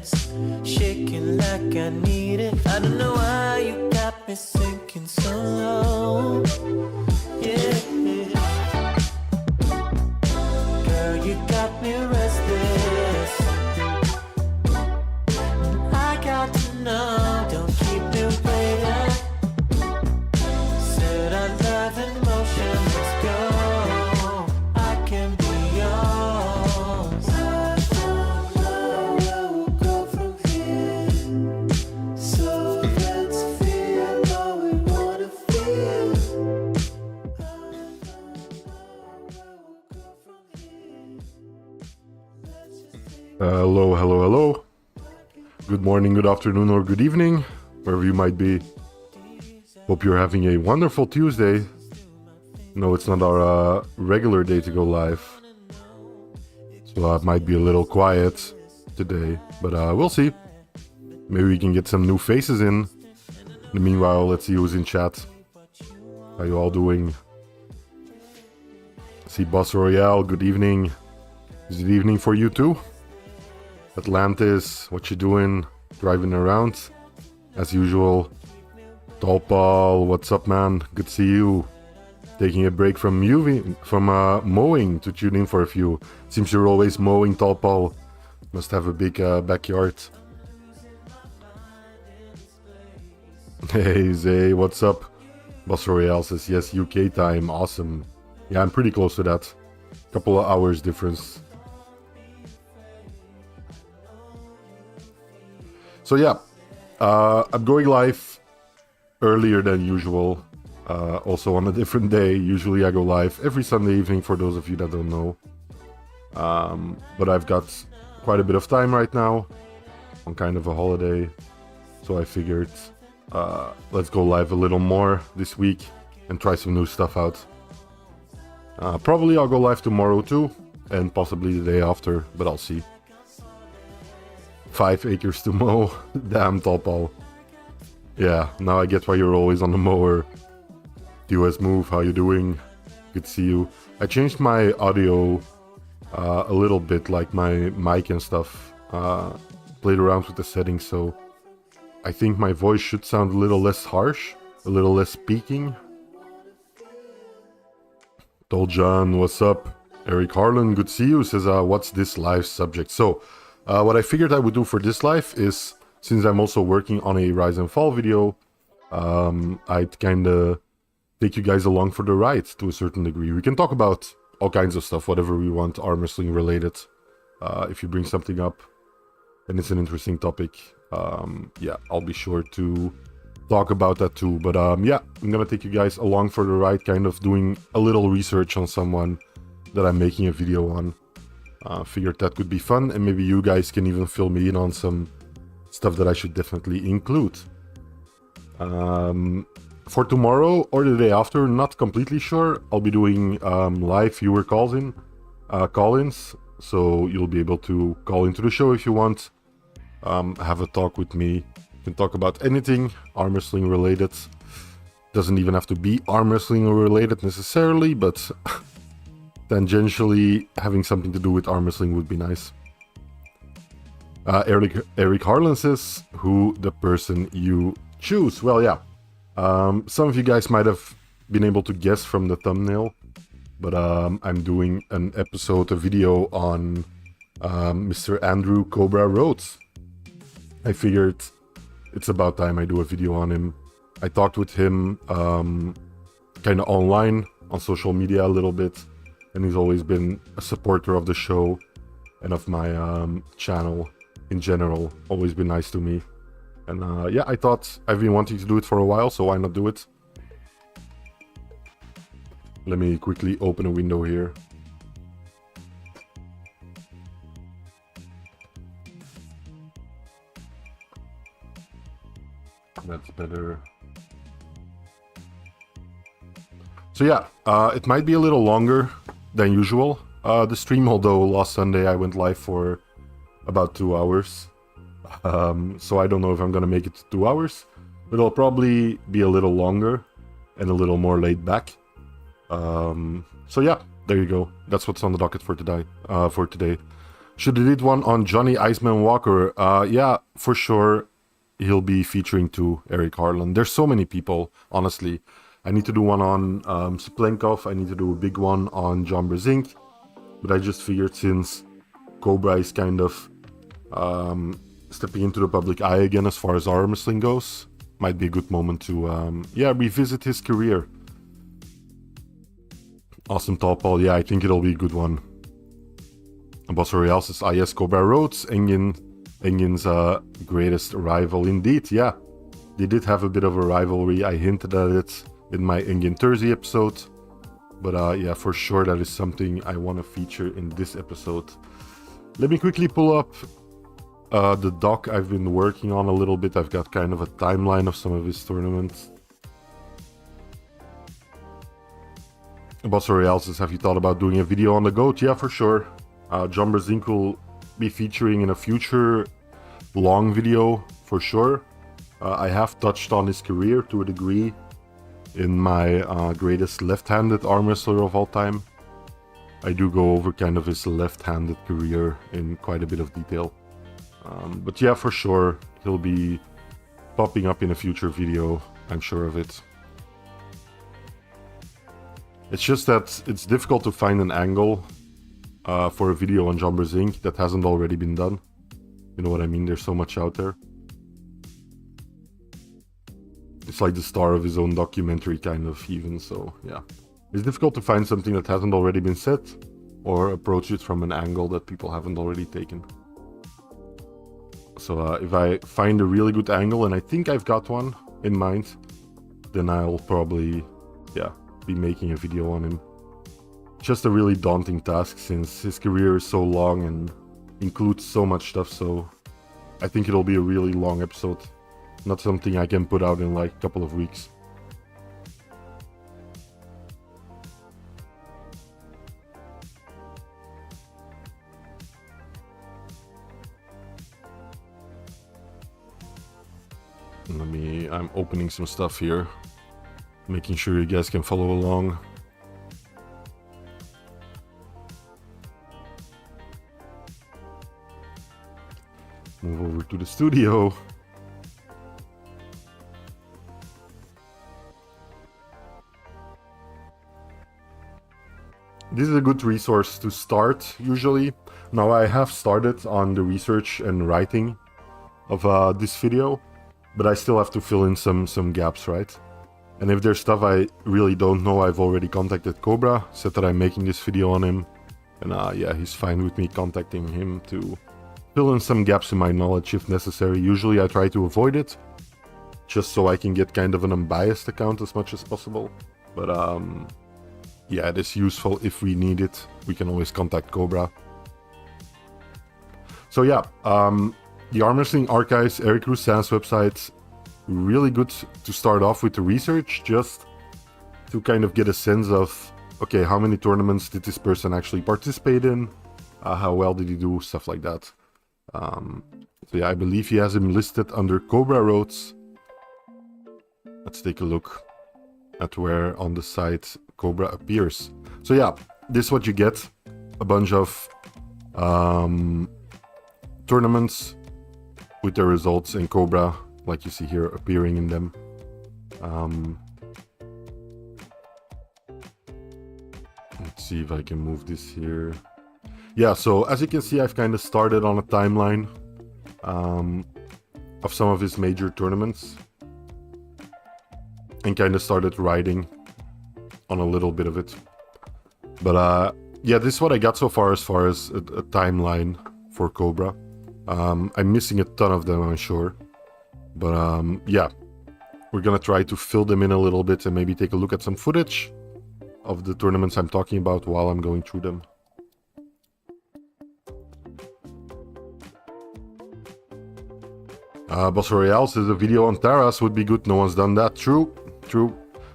chest, shaking like I need it. I don't know why you got me sinking so low. Yeah, girl, you got me restless. I got to know, don't keep me waiting. Said I love in motion, let's go. I can be yours. I don't know where we'll go from here, so let's feel what we wanna feel. I don't know where we'll go from here. Let's just take Hello. Good morning, good afternoon, or good evening, wherever you might be. Hope you're having a wonderful Tuesday. No, it's not our regular day to go live, so it might be a little quiet today, but we'll see. Maybe we can get some new faces in. In the meanwhile, let's see who's in chat. How you all doing? See Boss Royale, good evening. Is it evening for you too? Atlantis, what you doing? Driving around as usual. Topal, what's up, man? Good to see you. Taking a break from mowing to tune in for a few. Seems you're always mowing, Topal. Must have a big backyard. Hey Zay, what's up? Boss Royale says yes, UK time. Awesome. Yeah, I'm pretty close to that. Couple of hours difference. So yeah, I'm going live earlier than usual, also on a different day. Usually I go live every Sunday evening for those of you that don't know. But I've got quite a bit of time right now on kind of a holiday. So I figured let's go live a little more this week and try some new stuff out. Probably I'll go live tomorrow too, and possibly the day after, but I'll see. 5 acres to mow. Damn, Topal. Yeah, now I get why you're always on the mower. US Move, how you doing? Good to see you. I changed my audio a little bit, like my mic and stuff. Played around with the settings, so I think my voice should sound a little less harsh, a little less speaking. Toljan, what's up? Eric Harlan, good to see you. Says, what's this live subject? So, what I figured I would do for this live is, since I'm also working on a Rise and Fall video, I'd kinda take you guys along for the ride to a certain degree. We can talk about all kinds of stuff, whatever we want, arm wrestling related. If you bring something up and it's an interesting topic, yeah, I'll be sure to talk about that too. But yeah, I'm gonna take you guys along for the ride, kind of doing a little research on someone that I'm making a video on. Figured that could be fun, and maybe you guys can even fill me in on some stuff that I should definitely include. For tomorrow or the day after, not completely sure. I'll be doing live viewer call-ins, so you'll be able to call into the show if you want. Have a talk with me. You can talk about anything arm wrestling related. Doesn't even have to be arm wrestling related necessarily, but tangentially having something to do with arm wrestling would be nice. Eric Harlan says, who the person you choose? Well, yeah. Some of you guys might have been able to guess from the thumbnail, but I'm doing a video on Mr. Andrew Cobra Rhodes. I figured it's about time I do a video on him. I talked with him kind of online on social media a little bit, and he's always been a supporter of the show and of my channel in general. Always been nice to me. And yeah, I thought I've been wanting to do it for a while, so why not do it? Let me quickly open a window here. That's better. So yeah, it might be a little longer than usual. The stream, although last Sunday I went live for about 2 hours. So I don't know if I'm gonna make it 2 hours, but it'll probably be a little longer and a little more laid back. So yeah, there you go. That's what's on the docket for today. Should have did one on Johnny Iceman Walker. Yeah, for sure. He'll be featuring too, Eric Harlan. There's so many people, honestly. I need to do one on Suplenkov. I need to do a big one on John Brzezinski. But I just figured since Cobra is kind of stepping into the public eye again as far as arm wrestling goes, might be a good moment to revisit his career. Awesome Tall Paul. Yeah, I think it'll be a good one. Boss Royale says, yes, Cobra Rhodes, Engin's greatest rival indeed. Yeah, they did have a bit of a rivalry. I hinted at it in my Engin Thursday episode. But yeah, for sure that is something I want to feature in this episode. Let me quickly pull up the doc I've been working on a little bit. I've got kind of a timeline of some of his tournaments. Boss Royale says, have you thought about doing a video on the GOAT? Yeah, for sure. John Brzezinski will be featuring in a future long video for sure. I have touched on his career to a degree in my greatest left-handed arm wrestler of all time. I do go over kind of his left-handed career in quite a bit of detail. But yeah, for sure, he'll be popping up in a future video, I'm sure of it. It's just that it's difficult to find an angle for a video on John Brzezinski that hasn't already been done. You know what I mean? There's so much out there. It's like the star of his own documentary, kind of, even, so yeah. It's difficult to find something that hasn't already been said, or approach it from an angle that people haven't already taken. So if I find a really good angle, and I think I've got one in mind, then I'll probably, yeah, be making a video on him. Just a really daunting task since his career is so long and includes so much stuff, so I think it'll be a really long episode. Not something I can put out in like a couple of weeks. I'm opening some stuff here, making sure you guys can follow along. Move over to the studio. This is a good resource to start, usually. Now I have started on the research and writing of this video, but I still have to fill in some gaps, right? And if there's stuff I really don't know, I've already contacted Cobra, said that I'm making this video on him, and yeah, he's fine with me contacting him to fill in some gaps in my knowledge if necessary. Usually I try to avoid it, just so I can get kind of an unbiased account as much as possible. But yeah, it is useful if we need it. We can always contact Cobra. So yeah, the Arm Wrestling Archives, Eric Roussan's website, really good to start off with the research, just to kind of get a sense of, okay, how many tournaments did this person actually participate in? How well did he do? Stuff like that. So yeah, I believe he has him listed under Cobra Rhodes. Let's take a look at where on the site Cobra appears. So yeah, this is what you get. A bunch of tournaments with their results in Cobra, like you see here, appearing in them. Let's see if I can move this here. Yeah, so as you can see, I've kind of started on a timeline of some of his major tournaments and kind of started writing on a little bit of it. But yeah, this is what I got so far as a timeline for Cobra. I'm missing a ton of them, I'm sure. But yeah, we're gonna try to fill them in a little bit and maybe take a look at some footage of the tournaments I'm talking about while I'm going through them. Boss Royale says a video on Taras would be good. No one's done that. True.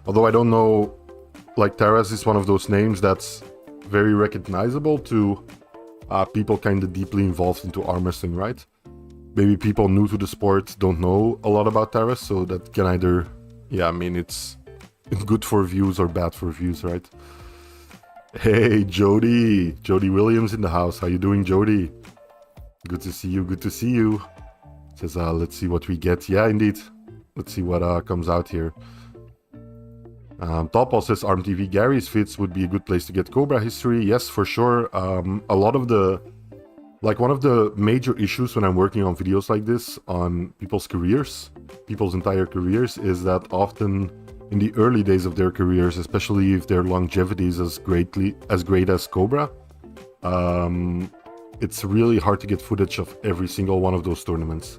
Although I don't know, like, Taras is one of those names that's very recognizable to people kind of deeply involved into arm wrestling, right? Maybe people new to the sport don't know a lot about Taras, so that can either, yeah, I mean, it's good for views or bad for views, right? Hey, Jody Williams in the house. How you doing, Jody? Good to see you, good to see you. Says, let's see what we get. Yeah, indeed. Let's see what comes out here. Topal says, ArmTV Gary's Fits would be a good place to get Cobra history. Yes, for sure. A lot of the... Like, one of the major issues when I'm working on videos like this, on people's careers, people's entire careers, is that often in the early days of their careers, especially if their longevity is as great as Cobra, it's really hard to get footage of every single one of those tournaments.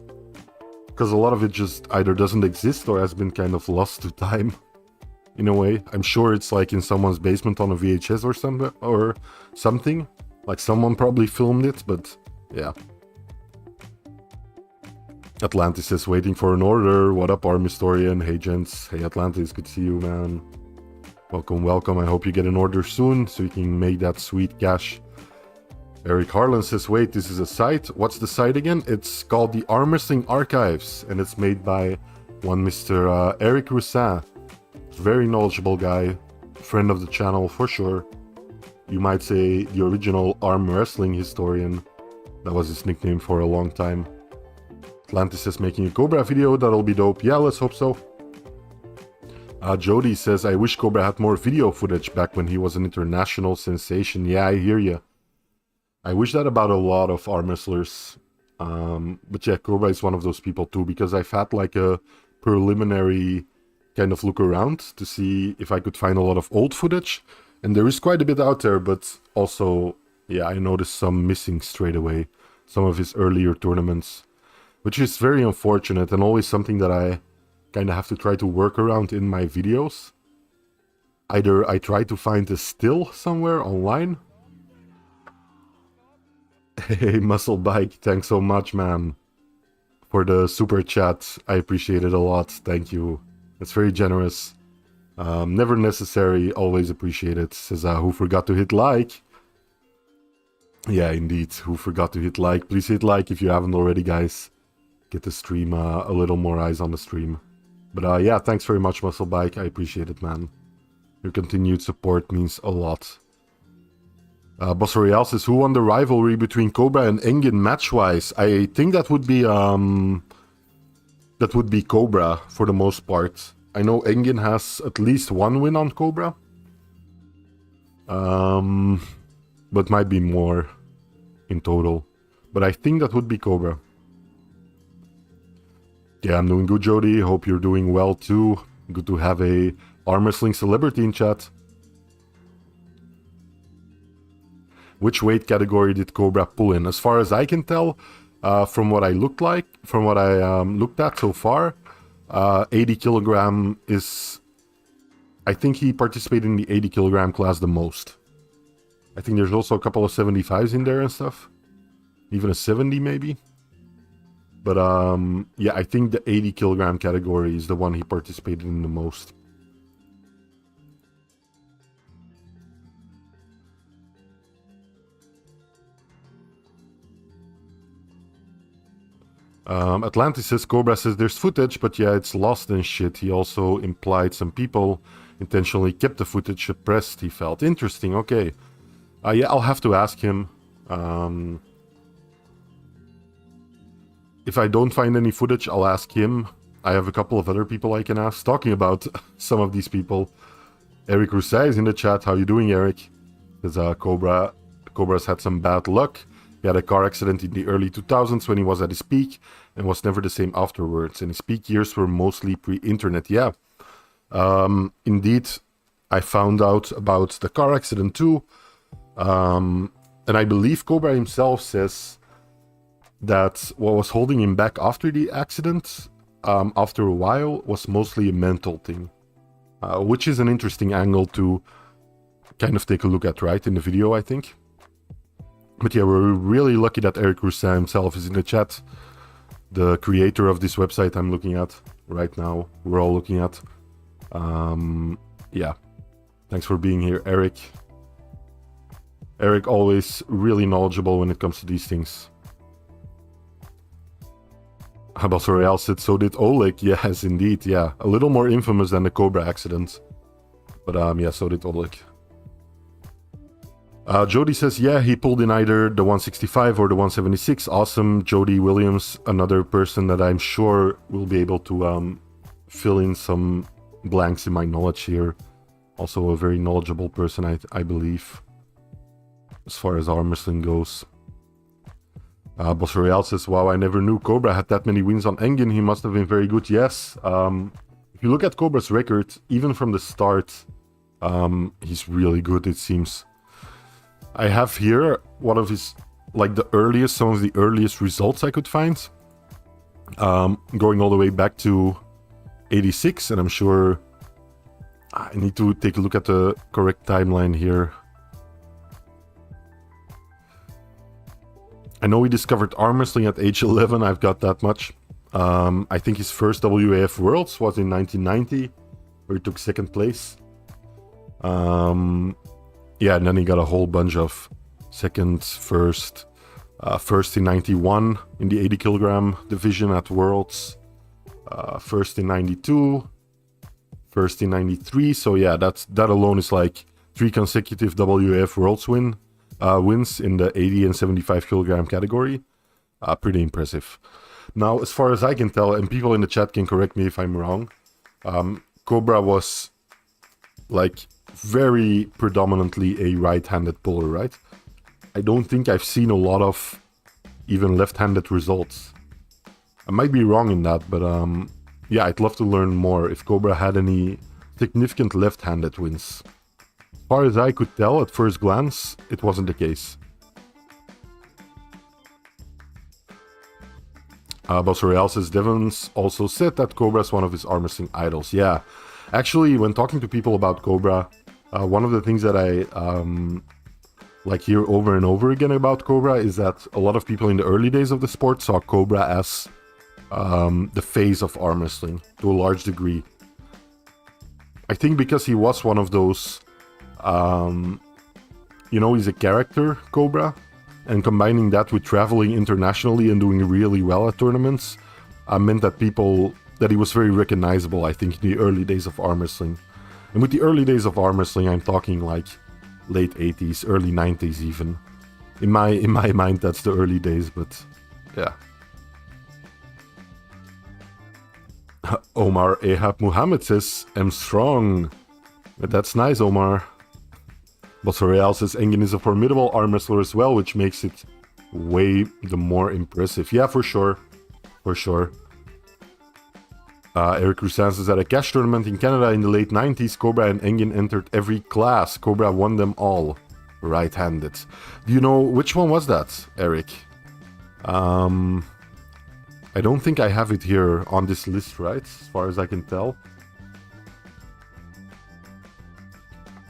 Because a lot of it just either doesn't exist or has been kind of lost to time, in a way. I'm sure it's like in someone's basement on a VHS or something. Like someone probably filmed it, but yeah. Atlantis is waiting for an order. What up, Arm Historian? Hey, gents. Hey, Atlantis. Good to see you, man. Welcome, welcome. I hope you get an order soon so you can make that sweet cash. Eric Harlan says, wait, this is a site? What's the site again? It's called the Arm Wrestling Archives, and it's made by one Mr. Eric Roussin. Very knowledgeable guy. Friend of the channel, for sure. You might say the original arm wrestling historian. That was his nickname for a long time. Atlantis is making a Cobra video. That'll be dope. Yeah, let's hope so. Jody says, I wish Cobra had more video footage back when he was an international sensation. Yeah, I hear ya. I wish that about a lot of arm wrestlers. But yeah, Cobra is one of those people too, because I've had like a preliminary kind of look around to see if I could find a lot of old footage. And there is quite a bit out there, but also, yeah, I noticed some missing straight away. Some of his earlier tournaments, which is very unfortunate and always something that I kind of have to try to work around in my videos. Either I try to find a still somewhere online. Hey, Muscle Bike, thanks so much, man, for the super chat. I appreciate it a lot. Thank you. It's very generous. Never necessary, always appreciated. Says, who forgot to hit like? Yeah, indeed, who forgot to hit like? Please hit like if you haven't already, guys. Get the stream, a little more eyes on the stream. But yeah, thanks very much, Muscle Bike. I appreciate it, man. Your continued support means a lot. Boss Royale says, who won the rivalry between Cobra and Engin match-wise? I think that would be Cobra for the most part. I know Engin has at least one win on Cobra. But might be more in total. But I think that would be Cobra. Yeah, I'm doing good, Jody. Hope you're doing well too. Good to have a arm wrestling celebrity in chat. Which weight category did Cobra pull in? As far as I can tell, from what I looked at so far, 80 kilogram is... I think he participated in the 80 kilogram class the most. I think there's also a couple of 75s in there and stuff. Even a 70 maybe. But yeah, I think the 80 kilogram category is the one he participated in the most. Atlantis says, Cobra says there's footage, but yeah, it's lost and shit. He also implied some people intentionally kept the footage suppressed, he felt. Interesting, okay. Yeah, I'll have to ask him. If I don't find any footage, I'll ask him. I have a couple of other people I can ask. Talking about some of these people. Eric Rousset is in the chat. How you doing, Eric? Because Cobra's had some bad luck. He had a car accident in the early 2000s when he was at his peak and was never the same afterwards. And his peak years were mostly pre-internet. Yeah, indeed, I found out about the car accident too. And I believe Cobra himself says that what was holding him back after the accident, after a while, was mostly a mental thing. Which is an interesting angle to kind of take a look at, right, in the video, I think. But yeah, we're really lucky that Eric Roussin himself is in the chat. The creator of this website I'm looking at right now. We're all looking at. Yeah. Thanks for being here, Eric. Eric always really knowledgeable when it comes to these things. Abbas Royale said, so did Oleg. Yes, indeed, yeah. A little more infamous than the Cobra accident. But yeah, so did Oleg. Jody says, yeah, he pulled in either the 165 or the 176. Awesome. Jody Williams, another person that I'm sure will be able to fill in some blanks in my knowledge here. Also a very knowledgeable person, I believe, as far as arm wrestling goes. Boss Royale says, wow, I never knew Cobra had that many wins on Engin. He must have been very good. Yes. If you look at Cobra's record, even from the start, he's really good, it seems. I have here one of his, like some of the earliest results I could find. Going all the way back to 86, and I'm sure I need to take a look at the correct timeline here. I know he discovered arm wrestling at age 11, I've got that much. I think his first WAF Worlds was in 1990, where he took second place. Yeah, and then he got a whole bunch of second, first. First in 91 in the 80 kilogram division at Worlds. First in 92. First in 93. So yeah, that alone is like 3 consecutive WAF Worlds wins in the 80 and 75 kilogram category. Pretty impressive. Now, as far as I can tell, and people in the chat can correct me if I'm wrong, Cobra was like very predominantly a right-handed puller, right? I don't think I've seen a lot of even left-handed results. I might be wrong in that, but yeah, I'd love to learn more if Cobra had any significant left-handed wins. As far as I could tell at first glance, it wasn't the case. Boss Royale says, Devon's also said that Cobra is one of his arm wrestling idols. Yeah, actually, when talking to people about Cobra, one of the things that I like hear over and over again about Cobra is that a lot of people in the early days of the sport saw Cobra as the face of arm wrestling to a large degree. I think because he was one of those, you know, he's a character, Cobra, and combining that with traveling internationally and doing really well at tournaments meant that he was very recognizable, I think, in the early days of arm wrestling. And with the early days of arm wrestling, I'm talking like late 80s, early 90s even. In my mind, that's the early days, but yeah. Omar Ehab Muhammad says, I'm strong. But that's nice, Omar. Boss Royale says, Engin is a formidable arm wrestler as well, which makes it way the more impressive. Yeah, for sure. For sure. Eric Roussan says, at a cash tournament in Canada in the late 90s, Cobra and Engin entered every class. Cobra won them all. Right-handed. Do you know which one was that, Eric? I don't think I have it here on this list, right? As far as I can tell.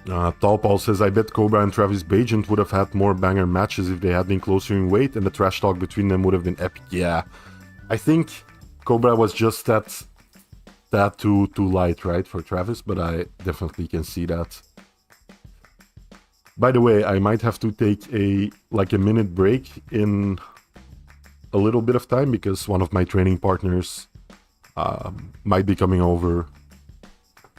Tall Paul says, I bet Cobra and Travis Bagent would have had more banger matches if they had been closer in weight and the trash talk between them would have been epic. Yeah. I think Cobra was just that too light, right, for Travis, but I definitely can see that. By the way, I might have to take a minute break in a little bit of time because one of my training partners might be coming over.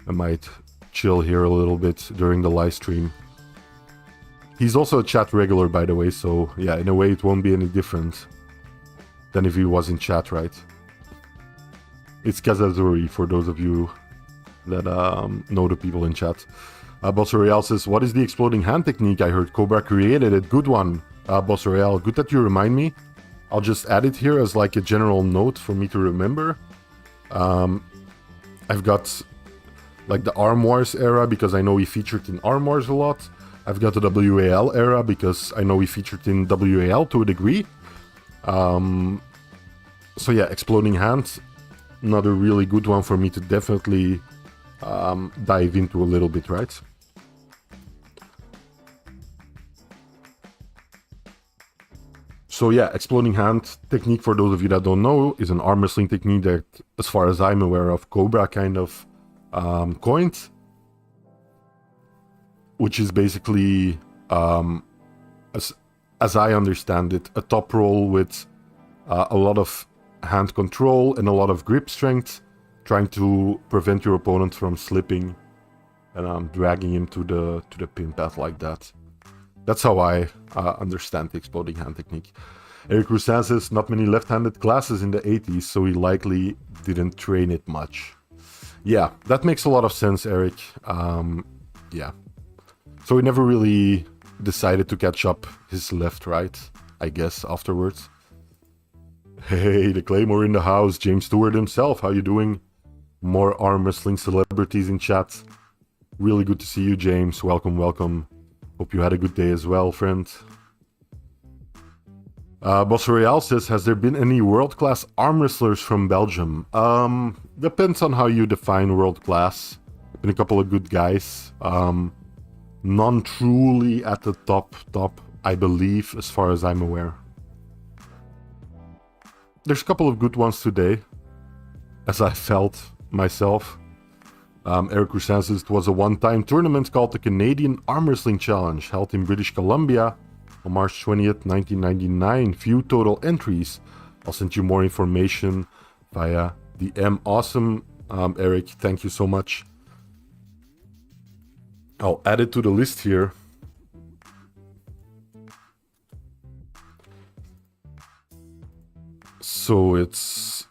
I might chill here a little bit during the live stream. He's also a chat regular, by the way, so yeah, in a way it won't be any different than if he was in chat, right? It's Kazazuri, for those of you that know the people in chat. Boss Royale says, what is the exploding hand technique? I heard Cobra created it. Good one, Boss Royale. Good that you remind me. I'll just add it here as like a general note for me to remember. I've got like the Arm Wars era because I know he featured in Arm Wars a lot. I've got the WAL era because I know he featured in WAL to a degree. So yeah, exploding hand. Another really good one for me to definitely dive into a little bit, right? So yeah, exploding hand technique, for those of you that don't know, is an arm wrestling technique that, as far as I'm aware of, Cobra kind of coined. Which is basically, as I understand it, a top roll with a lot of hand control and a lot of grip strength, trying to prevent your opponent from slipping and dragging him to the pin path like that. That's how I understand the exploding hand technique. Eric Roussin says, not many left-handed classes in the 80s, so he likely didn't train it much. Yeah, that makes a lot of sense, Eric. Yeah. So he never really decided to catch up his left-right, I guess, afterwards. Hey, the Claymore in the house, James Stewart himself, how you doing? More arm wrestling celebrities in chat. Really good to see you, James. Welcome, welcome. Hope you had a good day as well, friend. Boss Royale says, has there been any world-class arm wrestlers from Belgium? Depends on how you define world-class. Been a couple of good guys. None truly at the top, I believe, as far as I'm aware. There's a couple of good ones today, as I felt myself. Eric Roussin says, it was a one-time tournament called the Canadian Arm Wrestling Challenge, held in British Columbia on March 20th, 1999. Few total entries. I'll send you more information via DM. Awesome, Eric. Thank you so much. I'll add it to the list here. So it's,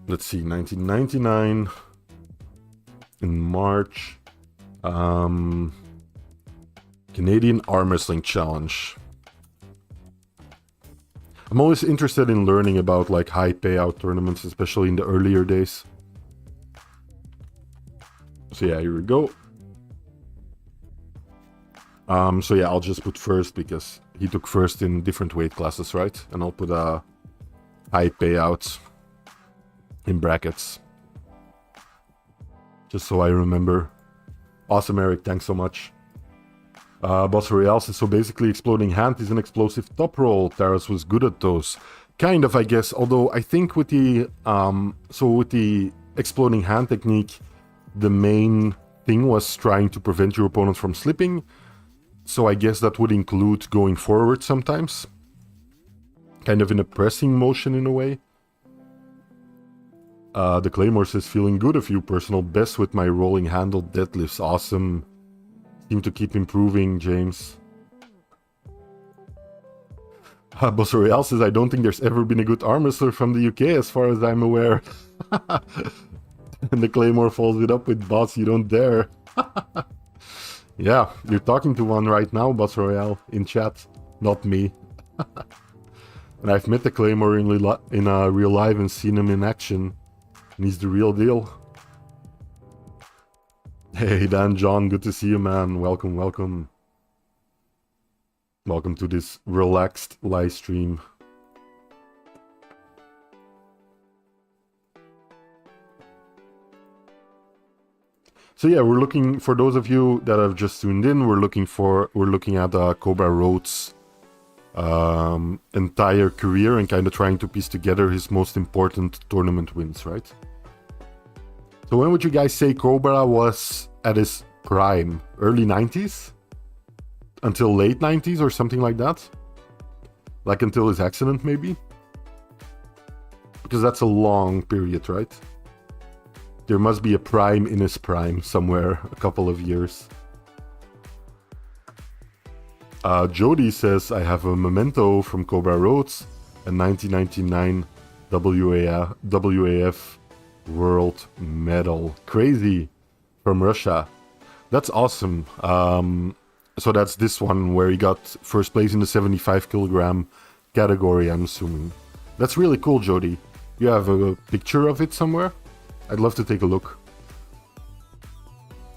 let's see, 1999 in March. Canadian Arm Wrestling Challenge. I'm always interested in learning about like high payout tournaments, especially in the earlier days. So yeah, here we go. So yeah, I'll just put first because he took first in different weight classes, right? And I'll put a high payout in brackets. Just so I remember. Awesome, Eric. Thanks so much. Boss Royale says, so basically exploding hand is an explosive top roll. Taras was good at those. Kind of, I guess. Although I think with the with the exploding hand technique, the main thing was trying to prevent your opponent from slipping. So I guess that would include going forward sometimes. Kind of in a pressing motion in a way. The Claymore says, feeling good, a few personal bests with my rolling handle deadlifts. Awesome. Seem to keep improving, James. Boss Royale says, I don't think there's ever been a good arm wrestler from the UK as far as I'm aware. And the Claymore follows it up with, boss, you don't dare. Yeah, you're talking to one right now, Boss Royale, in chat. Not me. And I've met the Claymore in real life and seen him in action. And he's the real deal. Hey Dan, John, good to see you, man. Welcome, welcome. Welcome to this relaxed live stream. So yeah, we're looking, for those of you that have just tuned in, we're looking at Cobra Rhodes' entire career and kind of trying to piece together his most important tournament wins, right? So when would you guys say Cobra was at his prime? Early 90s? Until late 90s or something like that? Like until his accident, maybe? Because that's a long period, right? There must be a prime in his prime somewhere, a couple of years. Jody says, I have a memento from Cobra Rhodes, a 1999 WAF World Medal. Crazy. From Russia. That's awesome. So that's this one where he got first place in the 75 kilogram category, I'm assuming. That's really cool, Jody. You have a picture of it somewhere? I'd love to take a look.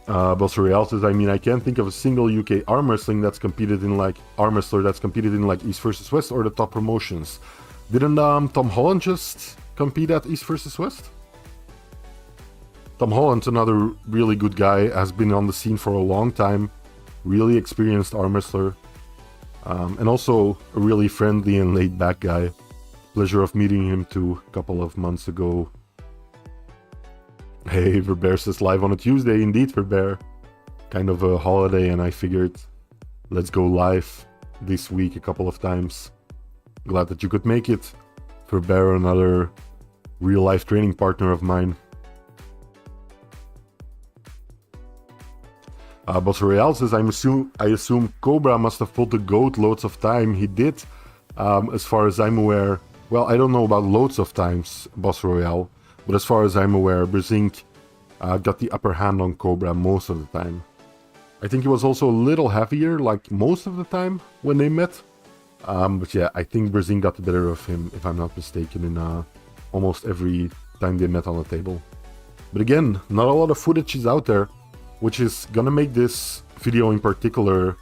Boss Royale says, I mean, I can't think of a single UK arm wrestling that's competed in like arm wrestler that's competed in like East versus West or the top promotions. Didn't Tom Holland just compete at East versus West? Tom Holland, another really good guy, has been on the scene for a long time. Really experienced arm wrestler. And also a really friendly and laid back guy. Pleasure of meeting him too a couple of months ago. Hey, Verbeer says live on a Tuesday. Indeed, Verbeer. Kind of a holiday, and I figured let's go live this week a couple of times. Glad that you could make it. Verbeer, another real life training partner of mine. Boss Royale says, I assume Cobra must have pulled the GOAT loads of time. He did, as far as I'm aware. Well, I don't know about loads of times, Boss Royale, but as far as I'm aware, Brezink got the upper hand on Cobra most of the time. I think he was also a little heavier, like most of the time when they met. But yeah, I think Brezink got the better of him, if I'm not mistaken, in almost every time they met on the table. But again, not a lot of footage is out there, which is gonna make this video in particular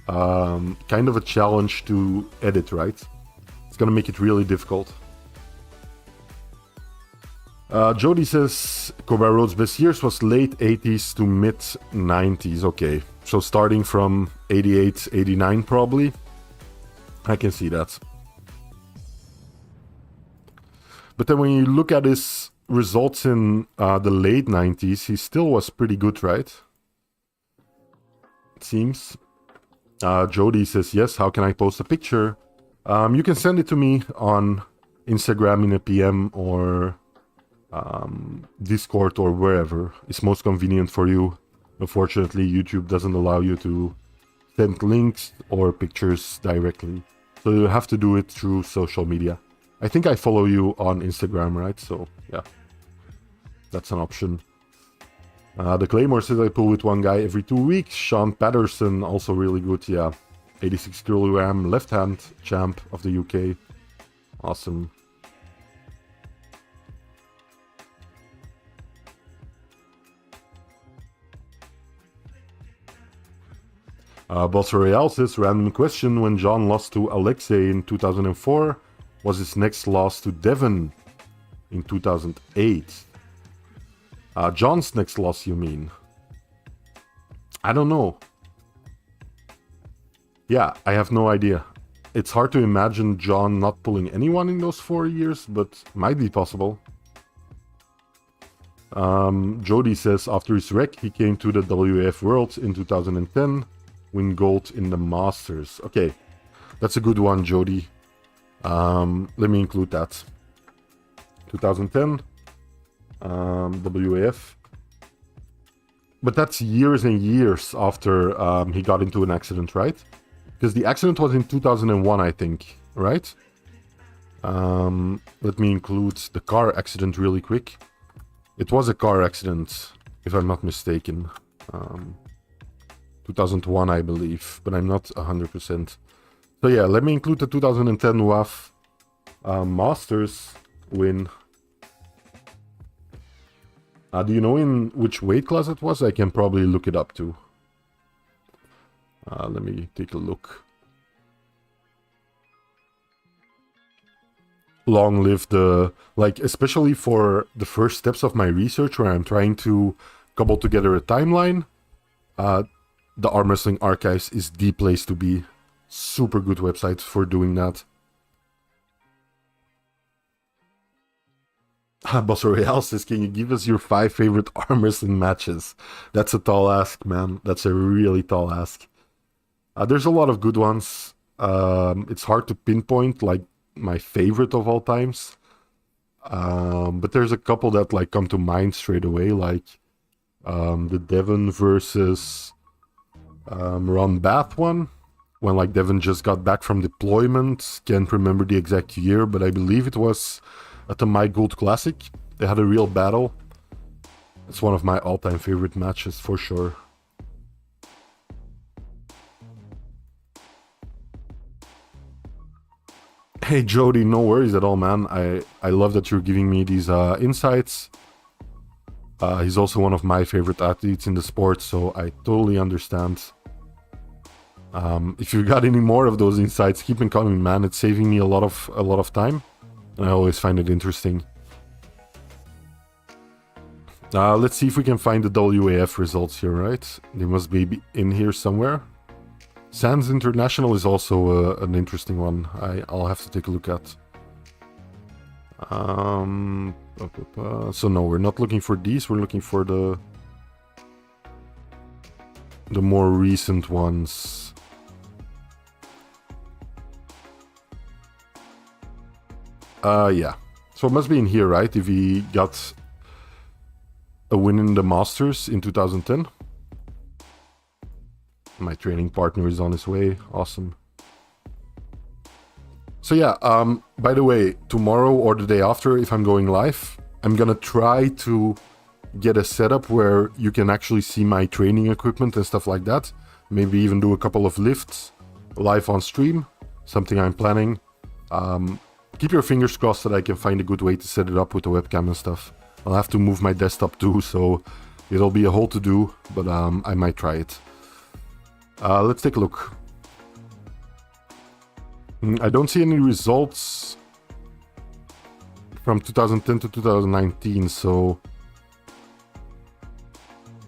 kind of a challenge to edit, right? It's gonna make it really difficult. Jody says Cobra Rhodes' best years was late 80s to mid 90s. Okay, so starting from 88, 89 probably. I can see that. But then when you look at his results in the late 90s, he still was pretty good, right? It seems. Jody says, yes, how can I post a picture? You can send it to me on Instagram in a PM or Discord or wherever is most convenient for you. Unfortunately, YouTube doesn't allow you to send links or pictures directly, so you have to do it through social media. I think I follow you on Instagram, right? So yeah, that's an option. The Claymore says I pull with one guy every 2 weeks. Sean Patterson, also really good, yeah. 86 kilogram left hand champ of the UK. Awesome. Boss Royale says, random question, when John lost to Alexei in 2004, was his next loss to Devon in 2008? John's next loss, you mean? I don't know. Yeah, I have no idea. It's hard to imagine John not pulling anyone in those 4 years, but might be possible. Jody says, after his wreck, he came to the WAF Worlds in 2010, win gold in the Masters. Okay, that's a good one, Jody. Let me include that. 2010, WAF. But that's years and years after he got into an accident, right? Because the accident was in 2001, I think, right? Let me include the car accident really quick. It was a car accident, if I'm not mistaken. 2001, I believe, but I'm not 100%. So yeah, let me include the 2010 WAF Masters win. Do you know in which weight class it was? I can probably look it up too. Let me take a look. Long live the, like, especially for the first steps of my research where I'm trying to cobble together a timeline, the Arm Wrestling Archives is the place to be. Super good website for doing that. Boss Royale says, can you give us your 5 favorite arm wrestling matches? That's a tall ask, man. That's a really tall ask. There's a lot of good ones. It's hard to pinpoint, like, my favorite of all times. But there's a couple that, like, come to mind straight away, like the Devon versus Ron Bath one, when, like, Devon just got back from deployment. Can't remember the exact year, but I believe it was at the My Gold Classic. They had a real battle. It's one of my all-time favorite matches for sure. Hey Jody, no worries at all, man. I love that you're giving me these insights. He's also one of my favorite athletes in the sport, so I totally understand. If you got any more of those insights, keep them coming, man. It's saving me a lot of time. I always find it interesting. Let's see if we can find the WAF results here, right? They must be in here somewhere. Sands International is also an interesting one. I'll have to take a look at. So no, we're not looking for these. We're looking for the more recent ones. Yeah. So it must be in here, right? If he got a win in the Masters in 2010. My training partner is on his way. Awesome. So yeah, by the way, tomorrow or the day after, if I'm going live, I'm gonna try to get a setup where you can actually see my training equipment and stuff like that. Maybe even do a couple of lifts live on stream, something I'm planning. Keep your fingers crossed that I can find a good way to set it up with the webcam and stuff. I'll have to move my desktop too, so it'll be a whole to-do, but I might try it. Let's take a look. I don't see any results from 2010 to 2019, so...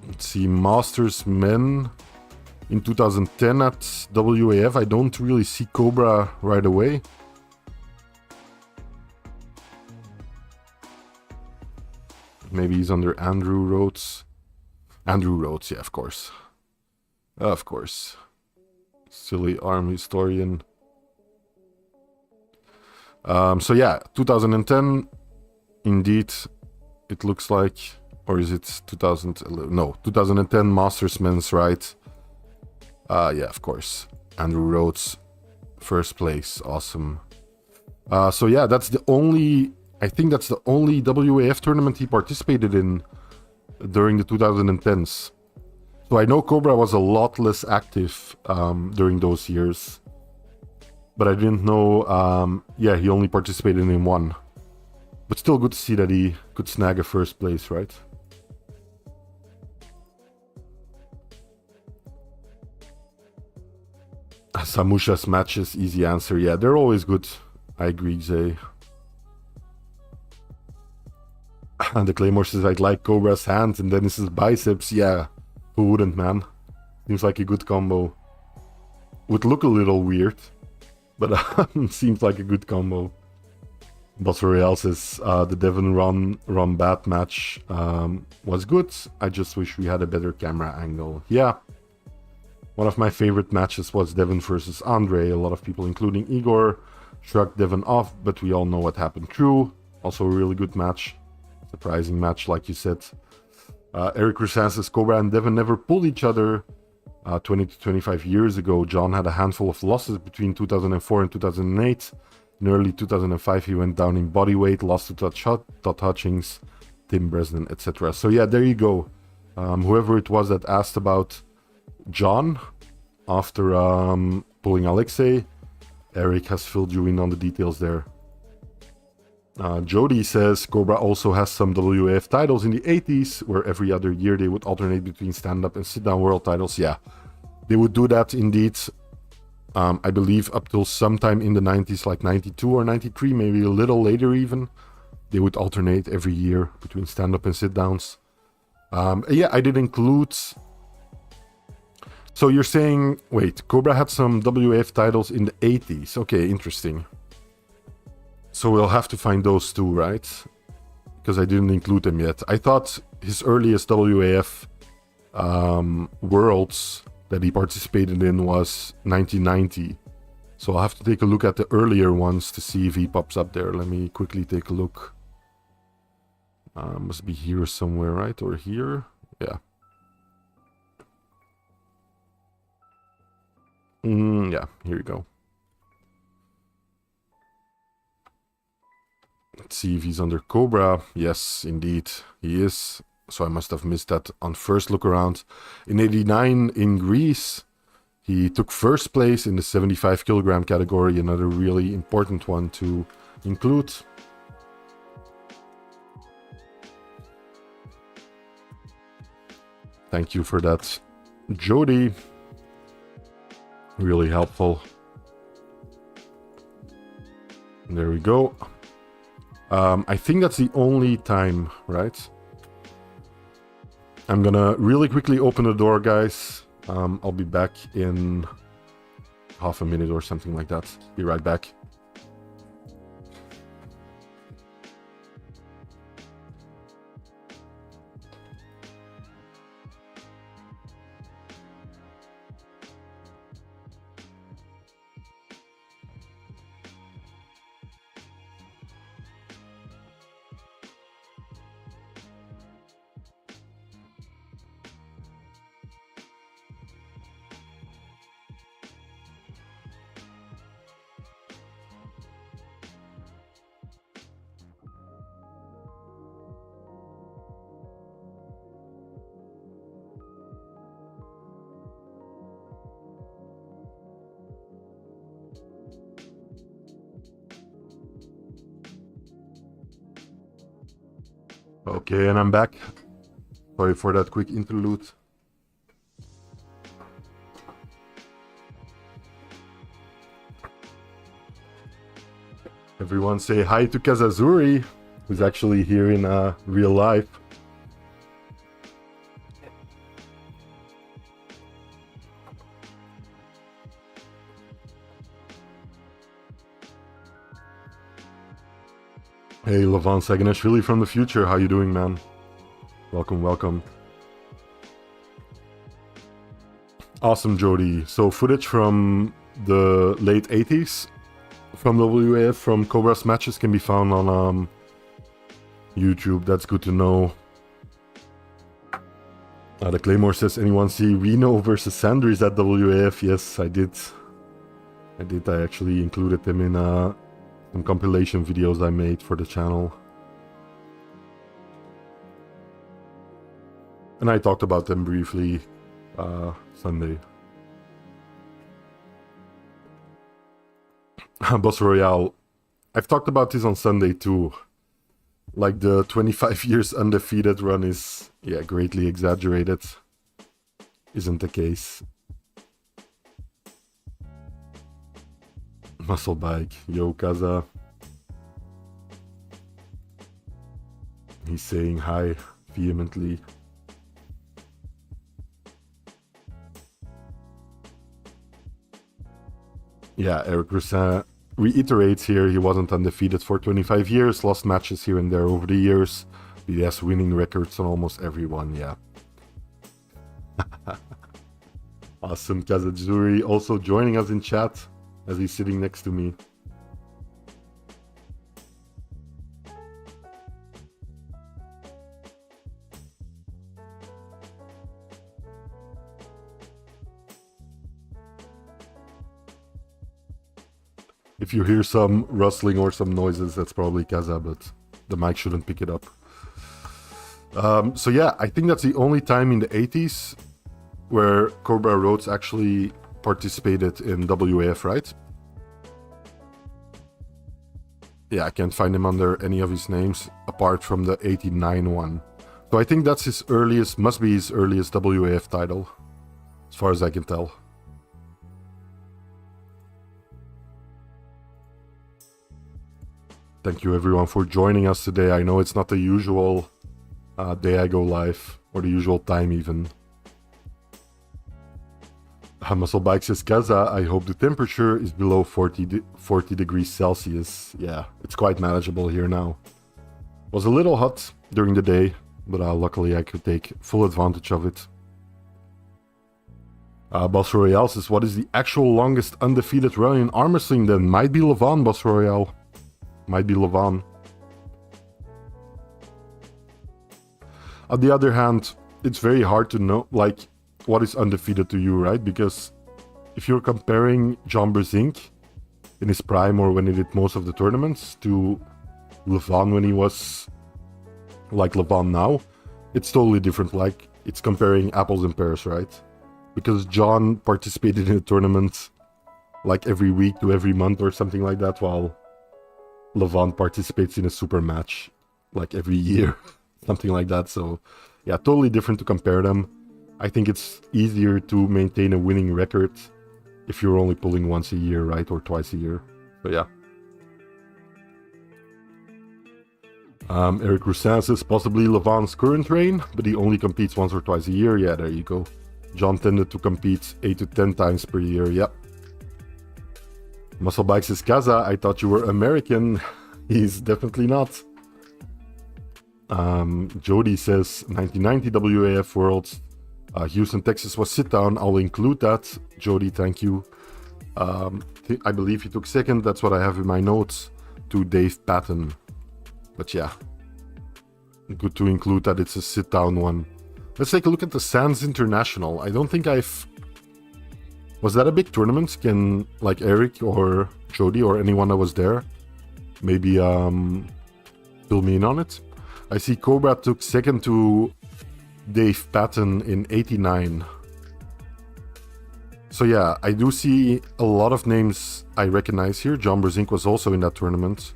Let's see, Masters Men in 2010 at WAF. I don't really see Cobra right away. Maybe he's under Andrew Rhodes. Andrew Rhodes, yeah, of course. Of course. Silly arm historian. So yeah, 2010, indeed, it looks like, or is it 2011? No, 2010 Masters Men's, right? Yeah, of course. Andrew Rhodes, first place, awesome. So yeah, that's the only, I think that's the only WAF tournament he participated in during the 2010s. So I know Cobra was a lot less active during those years. But I didn't know, yeah, he only participated in one. But still good to see that he could snag a first place, right? Samusha's matches, easy answer. Yeah, they're always good. I agree, Zay. And the Claymore says, I'd like Cobra's hands and Dennis's biceps. Yeah, who wouldn't, man? Seems like a good combo. Would look a little weird, but seems like a good combo. Boss Royale says, the Devon Ron Bat match was good. I just wish we had a better camera angle. Yeah. One of my favorite matches was Devon versus Andre. A lot of people, including Igor, shrugged Devon off, but we all know what happened. True. Also a really good match. Surprising match, like you said. Eric Roussin says, Cobra and Devon never pulled each other. 20 to 25 years ago, John had a handful of losses between 2004 and 2008. In early 2005, he went down in body weight, lost to Todd Hutchings, Tim Bresnan, etc. So yeah, there you go. Whoever it was that asked about John after pulling Alexei, Eric has filled you in on the details there. Jody says Cobra also has some WAF titles in the 80s, where every other year they would alternate between stand-up and sit-down world titles. Yeah, they would do that indeed. I believe up till sometime in the 90s, like 92 or 93, maybe a little later even. They would alternate every year between stand-up and sit-downs. Yeah, I did include... So you're saying, wait, Cobra had some WAF titles in the 80s. Okay, interesting. So we'll have to find those two, right? Because I didn't include them yet. I thought his earliest WAF worlds that he participated in was 1990. So I'll have to take a look at the earlier ones to see if he pops up there. Let me quickly take a look. Must be here somewhere, right? Or here? Yeah. Yeah, here you go. Let's see if he's under Cobra. Yes, indeed, he is. So I must have missed that on first look around. In 89 in Greece, he took first place in the 75 kilogram category. Another really important one to include. Thank you for that, Jody. Really helpful. There we go. I think that's the only time, right? I'm gonna really quickly open the door, guys. I'll be back in half a minute or something like that. Be right back. Okay, and I'm back. Sorry for that quick interlude. Everyone say hi to Kazazuri, who's actually here in real life. Hey, Levan Saganashvili from the future. How you doing, man? Welcome, welcome. Awesome, Jody. So footage from the late 80s from WAF, from Cobra's matches can be found on YouTube. That's good to know. The Claymore says, anyone see Reno versus Sanders at WAF? Yes, I did. I actually included them in some compilation videos I made for the channel. And I talked about them briefly Sunday. Boss Royale. I've talked about this on Sunday too. Like the 25 years undefeated run is, yeah, greatly exaggerated. Isn't the case. Muscle Bike. Yo, Kaza. He's saying hi vehemently. Yeah, Eric Roussin reiterates here he wasn't undefeated for 25 years, lost matches here and there over the years. He has winning records on almost everyone, yeah. Awesome, Kazadzuri also joining us in chat as he's sitting next to me. If you hear some rustling or some noises, that's probably Kaza, but the mic shouldn't pick it up. So yeah, I think that's the only time in the 80s where Cobra Rhodes actually participated in WAF, right? Yeah, I can't find him under any of his names apart from the 89 one. So I think that's his earliest, must be his earliest WAF title, as far as I can tell. Thank you everyone for joining us today. I know it's not the usual day I go live, or the usual time even. Muscle Bike says, Kaza, I hope the temperature is below 40 degrees Celsius. Yeah, it's quite manageable here now. Was a little hot during the day, but luckily I could take full advantage of it. Boss Royale says, what is the actual longest undefeated run in arm wrestling then? Might be Levan, Boss Royale. Might be Levan. On the other hand, it's very hard to know, like, what is undefeated to you, right? Because if you're comparing John Brezink in his prime or when he did most of the tournaments to Levan when he was like Levan now, it's totally different. Like, it's comparing apples and pears, right? Because John participated in a tournament like every week to every month or something like that, while Levan participates in a super match like every year, something like that. So yeah, totally different to compare them. I think it's easier to maintain a winning record if you're only pulling once a year, right? Or twice a year. So yeah. Eric Roussin says possibly Levan's current reign, but he only competes once or twice a year. Yeah, there you go. John tended to compete 8 to 10 times per year. Yep. Muscle Bike says, Kaza, I thought you were American. He's definitely not. Jody says 1990 WAF Worlds. Houston, Texas was sit down. I'll include that. Jody, thank you. I believe he took second. That's what I have in my notes to Dave Patton. But yeah, good to include that it's a sit down one. Let's take a look at the Sands International. I don't think I've... Was that a big tournament? Can, like, Eric or Jody or anyone that was there maybe fill me in on it? I see Cobra took second to Dave Patton in 89. So yeah, I do see a lot of names I recognize here. John Brezink was also in that tournament.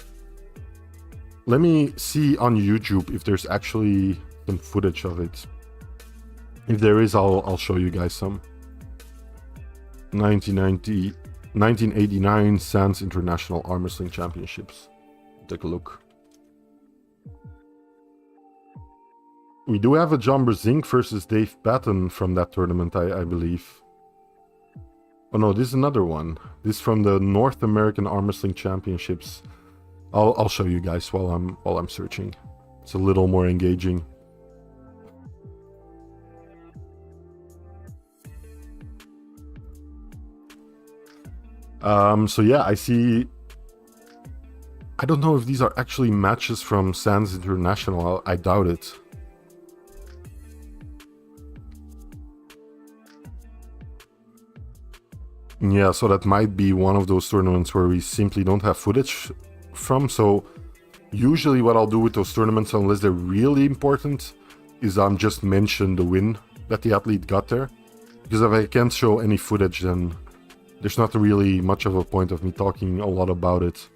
Let me see on YouTube if there's actually some footage of it. If there is, I'll show you guys some. 1989 Sands International Arm Wrestling Championships. Take a look. We do have a John Brzenk versus Dave Patton from that tournament, I believe. Oh no, this is another one. This is from the North American Arm Wrestling Championships. I'll show you guys while I'm searching. It's a little more engaging. So yeah, I see. I don't know if these are actually matches from Sands International. I doubt it. Yeah, so that might be one of those tournaments where we simply don't have footage from. So usually what I'll do with those tournaments, unless they're really important, is just mention the win that the athlete got there. Because if I can't show any footage, then there's not really much of a point of me talking a lot about it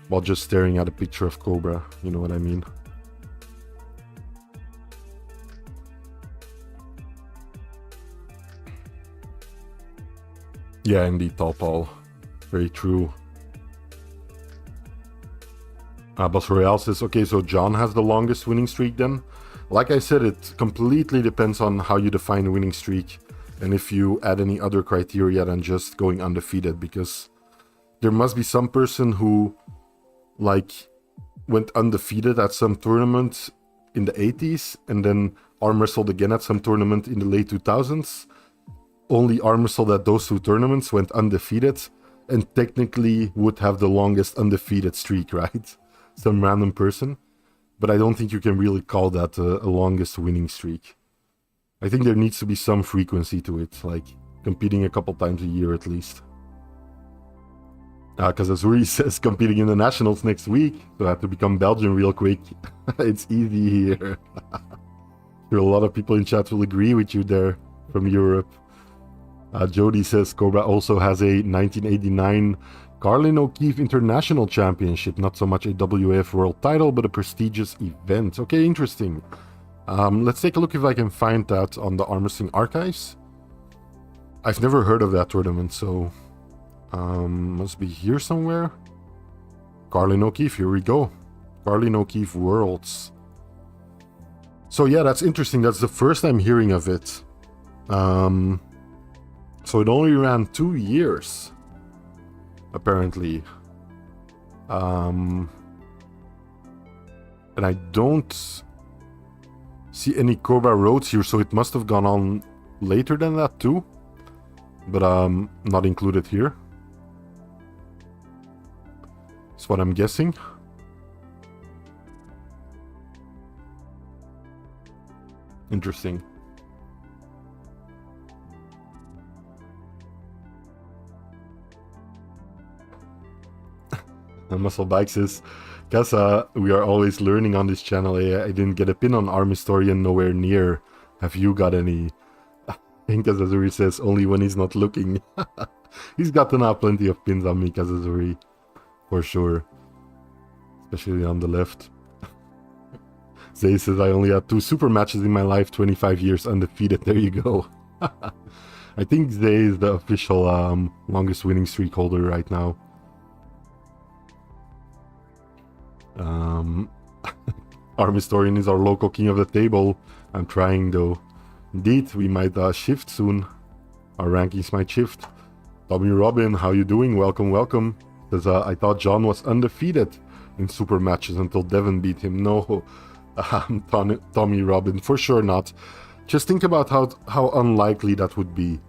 while just staring at a picture of Cobra, you know what I mean? Yeah, indeed, Topal. Very true. Boss Royale says, okay, so John has the longest winning streak then? Like I said, it completely depends on how you define a winning streak and if you add any other criteria than just going undefeated, because there must be some person who like went undefeated at some tournament in the 80s and then arm wrestled again at some tournament in the late 2000s, only arm wrestled at those two tournaments, went undefeated, and technically would have the longest undefeated streak, right? Some random person. But I don't think you can really call that a longest winning streak. I think there needs to be some frequency to it, like competing a couple times a year at least. Because as Rui says, competing in the Nationals next week, so I have to become Belgian real quick. It's easy here. There are a lot of people in chat will agree with you there from Europe. Jody says Cobra also has a 1989 Carlin O'Keefe International Championship. Not so much a WAF World title, but a prestigious event. Okay, interesting. Let's take a look if I can find that on the Arm Wrestling archives. I've never heard of that tournament, so must be here somewhere. Carlin O'Keefe, here we go. Carlin O'Keefe Worlds. So yeah, that's interesting. That's the first I'm hearing of it. So it only ran 2 years, apparently. And I don't see any Cobra Roads here, so it must have gone on later than that too. But not included here. That's what I'm guessing. Interesting. Muscle Bike says, Casa, we are always learning on this channel. I didn't get a pin on Arm Historian, nowhere near. Have you got any? I think Kazazuri says, only when he's not looking. He's gotten plenty of pins on me, Kazazuri. For sure. Especially on the left. Zay says, I only had 2 super matches in my life, 25 years undefeated. There you go. I think Zay is the official longest winning streak holder right now. Arm Historian is our local king of the table. I'm trying though. Indeed, we might shift soon. Our rankings might shift. Tommy Robin, how you doing? Welcome, welcome. Says, I thought John was undefeated in super matches until Devon beat him. No, Tommy Robin, for sure not. Just think about how unlikely that would be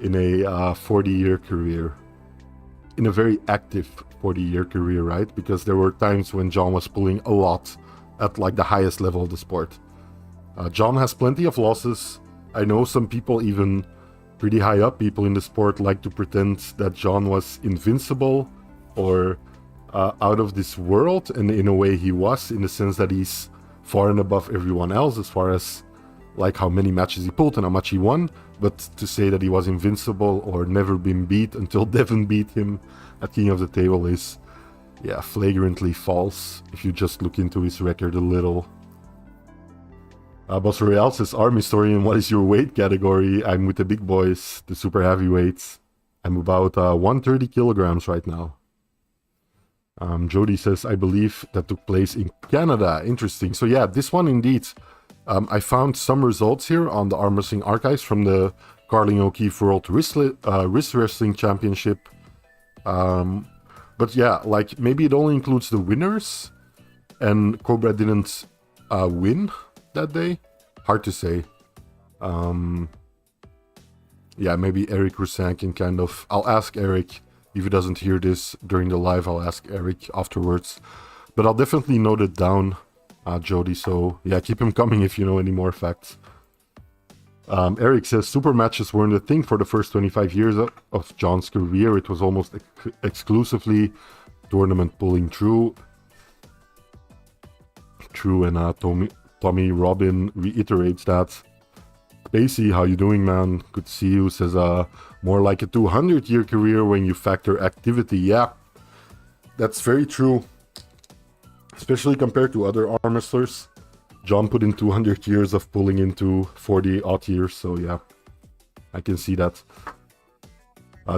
in a 40-year career. In a very active 40-year career, right? Because there were times when John was pulling a lot at like the highest level of the sport. John has plenty of losses. I know some people, even pretty high up people in the sport, like to pretend that John was invincible or out of this world, and in a way he was, in the sense that he's far and above everyone else as far as like how many matches he pulled and how much he won. But to say that he was invincible or never been beat until Devon beat him at King of the Table is Yeah, flagrantly false if you just look into his record a little. Boss Royale says, Arm Historian, what is your weight category? I'm with the big boys, the super heavyweights. I'm about 130 kilograms right now. Jody says, I believe that took place in Canada. Interesting. So yeah, this one indeed. I found some results here on the Arm Wrestling Archives from the Carling O'Keefe World Wrist Wrestling Championship. But yeah, like maybe it only includes the winners, and Cobra didn't win that day. Hard to say. Yeah, maybe Eric Roussin can kind of... I'll ask Eric if he doesn't hear this during the live. I'll ask Eric afterwards. But I'll definitely note it down, Jody. So yeah, keep him coming if you know any more facts. Eric says, super matches weren't a thing for the first 25 years of John's career. It was almost exclusively tournament pulling. True, and Tommy Robin reiterates that. Spacey, how you doing, man? Good to see you. Says, more like a 200-year career when you factor activity. Yeah, that's very true. Especially compared to other arm wrestlers. John put in 200 years of pulling into 40-odd years, so yeah, I can see that.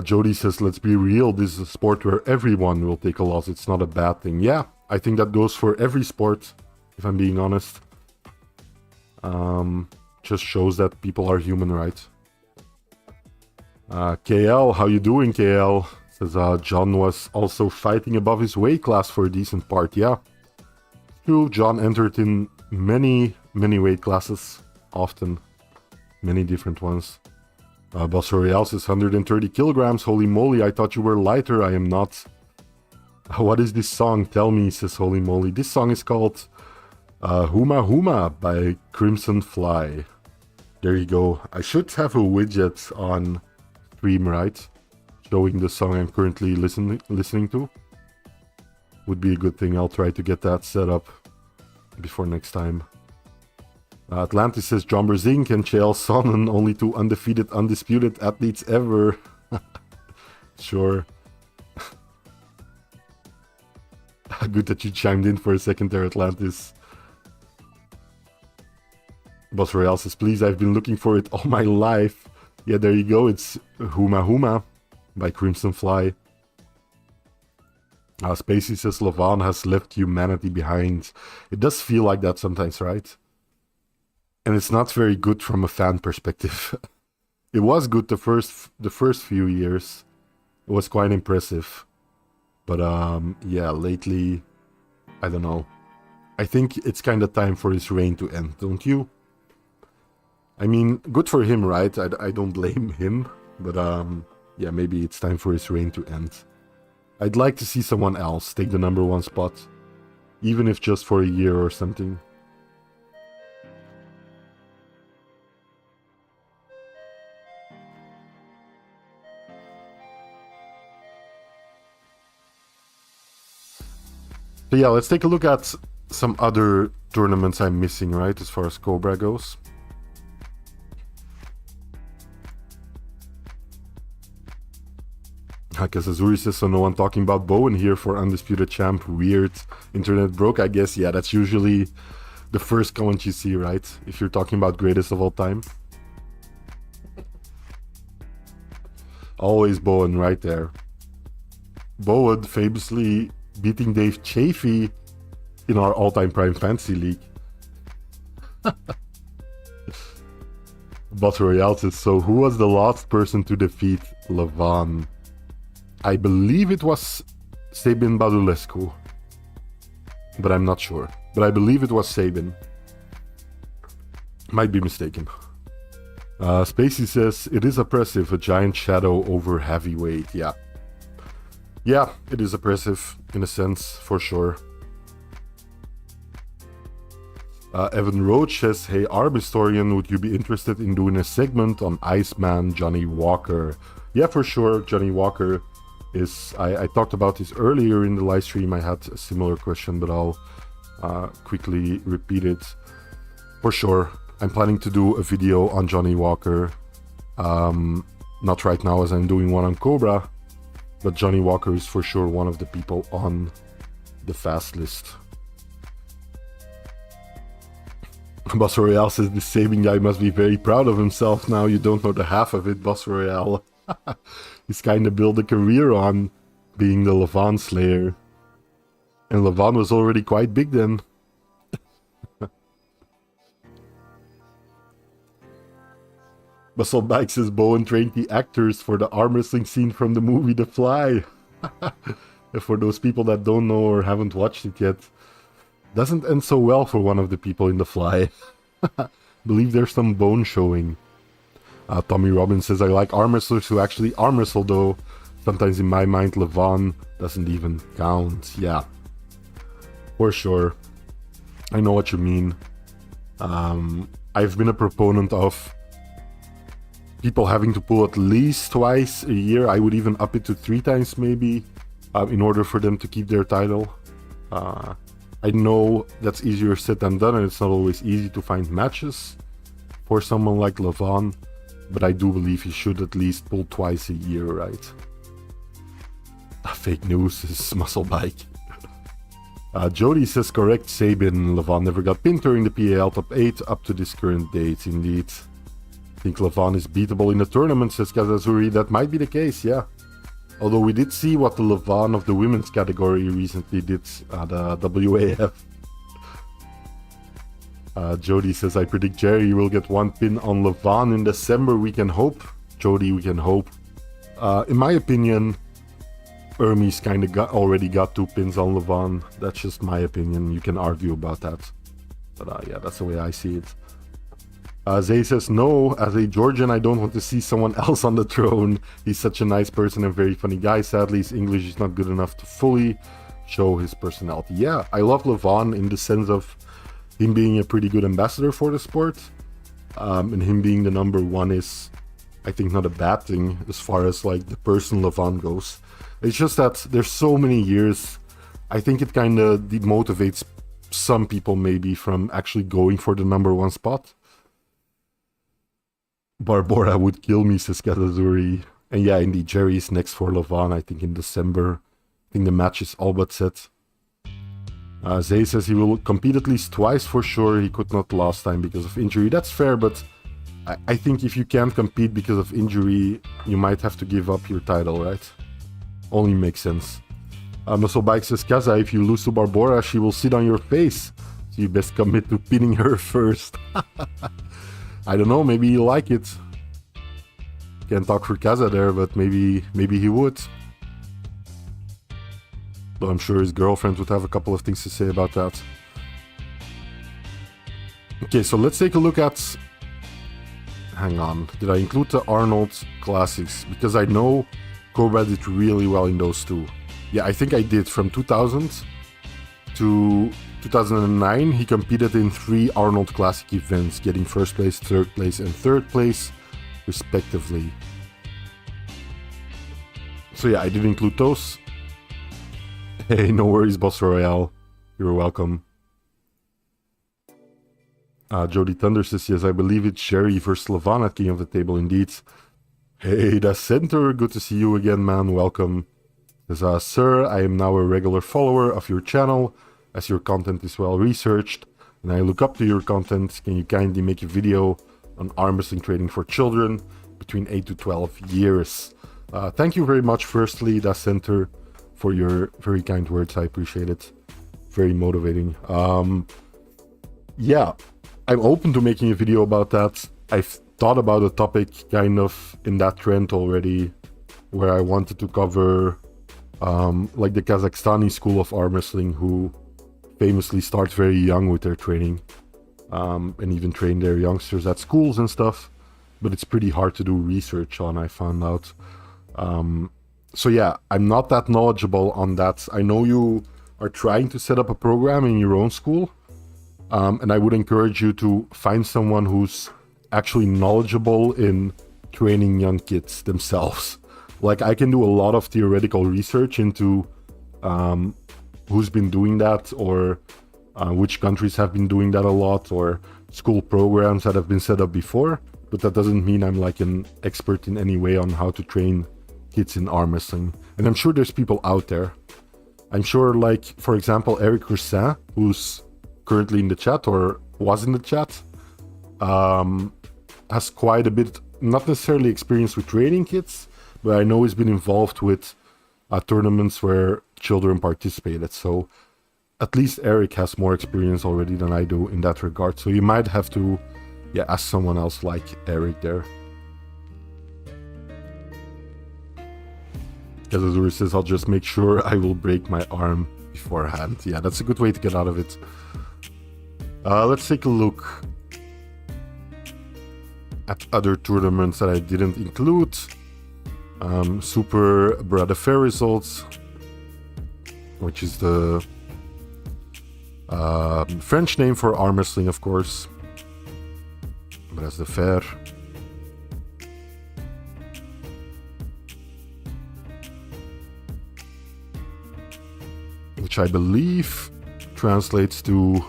Jody says, let's be real, this is a sport where everyone will take a loss. It's not a bad thing. Yeah, I think that goes for every sport, if I'm being honest. Just shows that people are human, right? KL, how you doing, KL? Says, John was also fighting above his weight class for a decent part. Yeah, true, John entered in many weight classes, often many different ones. Boss Royale says 130 kilograms. Holy moly, I thought you were lighter. I am not. What is this song? Tell me, says Holy moly. This song is called Huma Huma by Crimson Fly. There you go. I should have a widget on stream, right? Showing the song I'm currently listening to. Would be a good thing. I'll try to get that set up before next time. Atlantis says, John Brezink and Chael Sonnen, only two undefeated, undisputed athletes ever. Sure. Good that you chimed in for a second there, Atlantis. Boss Royale says, please, I've been looking for it all my life. Yeah, there you go. It's Huma Huma by Crimson Fly. Spacey says, Levan has left humanity behind. It does feel like that sometimes, right? And it's not very good from a fan perspective. It was good the first few years. It was quite impressive. But yeah, lately, I don't know. I think it's kind of time for his reign to end, don't you? I mean, good for him, right? I don't blame him. But yeah, maybe it's time for his reign to end. I'd like to see someone else take the #1 spot. Even if just for a year or something. So yeah, let's take a look at some other tournaments I'm missing, right, as far as Cobra goes. Kazazuri says, so no one talking about Bowen here for Undisputed Champ. Weird. Internet broke, I guess. Yeah, that's usually the first comment you see, right? If you're talking about greatest of all time. Always Bowen right there. Bowen famously beating Dave Chafee in our all-time Prime Fantasy League. Battle Royale says, so who was the last person to defeat Levan? I believe it was Sabin Badulescu, but I'm not sure. But I believe it was Sabin. Might be mistaken. Spacey says, it is oppressive, a giant shadow over heavyweight. Yeah. Yeah, it is oppressive, in a sense, for sure. Evan Roach says, hey, Arm Historian, would you be interested in doing a segment on Iceman Johnny Walker? Yeah, for sure, Johnny Walker is... I talked about this earlier in the live stream. I had a similar question, but I'll quickly repeat it. For sure, I'm planning to do a video on Johnny Walker. Not right now, as I'm doing one on Cobra, but Johnny Walker is for sure one of the people on the fast list. Boss Royale says the Sabin guy must be very proud of himself now. You don't know the half of it, Boss Royale. He's kind of built a career on being the Levon Slayer. And Levon was already quite big then. Muscle Bike says Bowen trained the actors for the arm wrestling scene from the movie The Fly. And for those people that don't know or haven't watched it yet, doesn't end so well for one of the people in The Fly. Believe there's some bone showing. Tommy Robbins says, I like arm wrestlers who actually arm wrestle though. Sometimes in my mind, Levon doesn't even count. Yeah, for sure. I know what you mean. I've been a proponent of people having to pull at least twice a year. I would even up it to 3 times maybe, in order for them to keep their title. I know that's easier said than done, and it's not always easy to find matches for someone like Levon, but I do believe he should at least pull twice a year, right? Fake news is Muscle Bike. Jody says correct, Sabin. Levon never got pinned during the PAL Top 8 up to this current date, indeed. I think Levon is beatable in the tournament, says Kazazuri. That might be the case, yeah. Although we did see what the Levon of the women's category recently did at WAF. Jody says, I predict Jerry will get 1 pin on Levon in December. We can hope. Jody, we can hope. In my opinion, Hermes kind of already got 2 pins on Levon. That's just my opinion. You can argue about that. But yeah, that's the way I see it. Zay says, no, as a Georgian, I don't want to see someone else on the throne. He's such a nice person and very funny guy. Sadly, his English is not good enough to fully show his personality. Yeah, I love Levon in the sense of him being a pretty good ambassador for the sport. And him being the number 1 is, I think, not a bad thing as far as like the person Levon goes. It's just that there's so many years. I think it kind of demotivates some people maybe from actually going for the number 1 spot. Barbora would kill me, says Katazuri. And yeah, indeed, Jerry is next for Levon, I think in December. I think the match is all but set. Zay says he will compete at least twice for sure. He could not last time because of injury. That's fair, but I think if you can't compete because of injury, you might have to give up your title, right? Only makes sense. Muscle Bike says, Kaza, if you lose to Barbora, she will sit on your face. So you best commit to pinning her first. I don't know, maybe you like it. Can't talk for Kaza there, but maybe he would. Though I'm sure his girlfriend would have a couple of things to say about that. Okay, so let's take a look at... Hang on, did I include the Arnold Classics? Because I know Cobra did really well in those 2. Yeah, I think I did. From 2000 to 2009, he competed in 3 Arnold Classic events, getting 1st place, 3rd place, and 3rd place, respectively. So yeah, I did include those. Hey, no worries, Boss Royale. You're welcome. Jody Thunder says, yes, I believe it's Sherry versus Levon at King of the Table, indeed. Hey, the Center, good to see you again, man. Welcome. Says, sir, I am now a regular follower of your channel, as your content is well researched, and I look up to your content. Can you kindly make a video on arm wrestling training for children between 8 to 12 years? Thank you very much, firstly, Da Center, for your very kind words. I appreciate it. Very motivating. Yeah, I'm open to making a video about that. I've thought about a topic kind of in that trend already, where I wanted to cover like the Kazakhstani school of arm wrestling, who famously start very young with their training, and even train their youngsters at schools and stuff, but it's pretty hard to do research on, I found out. So yeah, I'm not that knowledgeable on that. I know you are trying to set up a program in your own school, and I would encourage you to find someone who's actually knowledgeable in training young kids themselves. Like, I can do a lot of theoretical research into who's been doing that, or which countries have been doing that a lot, or school programs that have been set up before, but that doesn't mean I'm like an expert in any way on how to train kids in arm wrestling. And I'm sure there's people out there. I'm sure, like, for example, Eric Roussin, who's currently in the chat or was in the chat, has quite a bit, not necessarily experience with training kits, but I know he's been involved with tournaments where children participated. So at least Eric has more experience already than I do in that regard. So you might have to, yeah, ask someone else like Eric there. As Azuri says, I'll just make sure I will break my arm beforehand. Yeah, that's a good way to get out of it. Let's take a look at other tournaments that I didn't include. Super Bras de Fer results, which is the French name for arm wrestling, of course. Bras de Fer. Which I believe translates to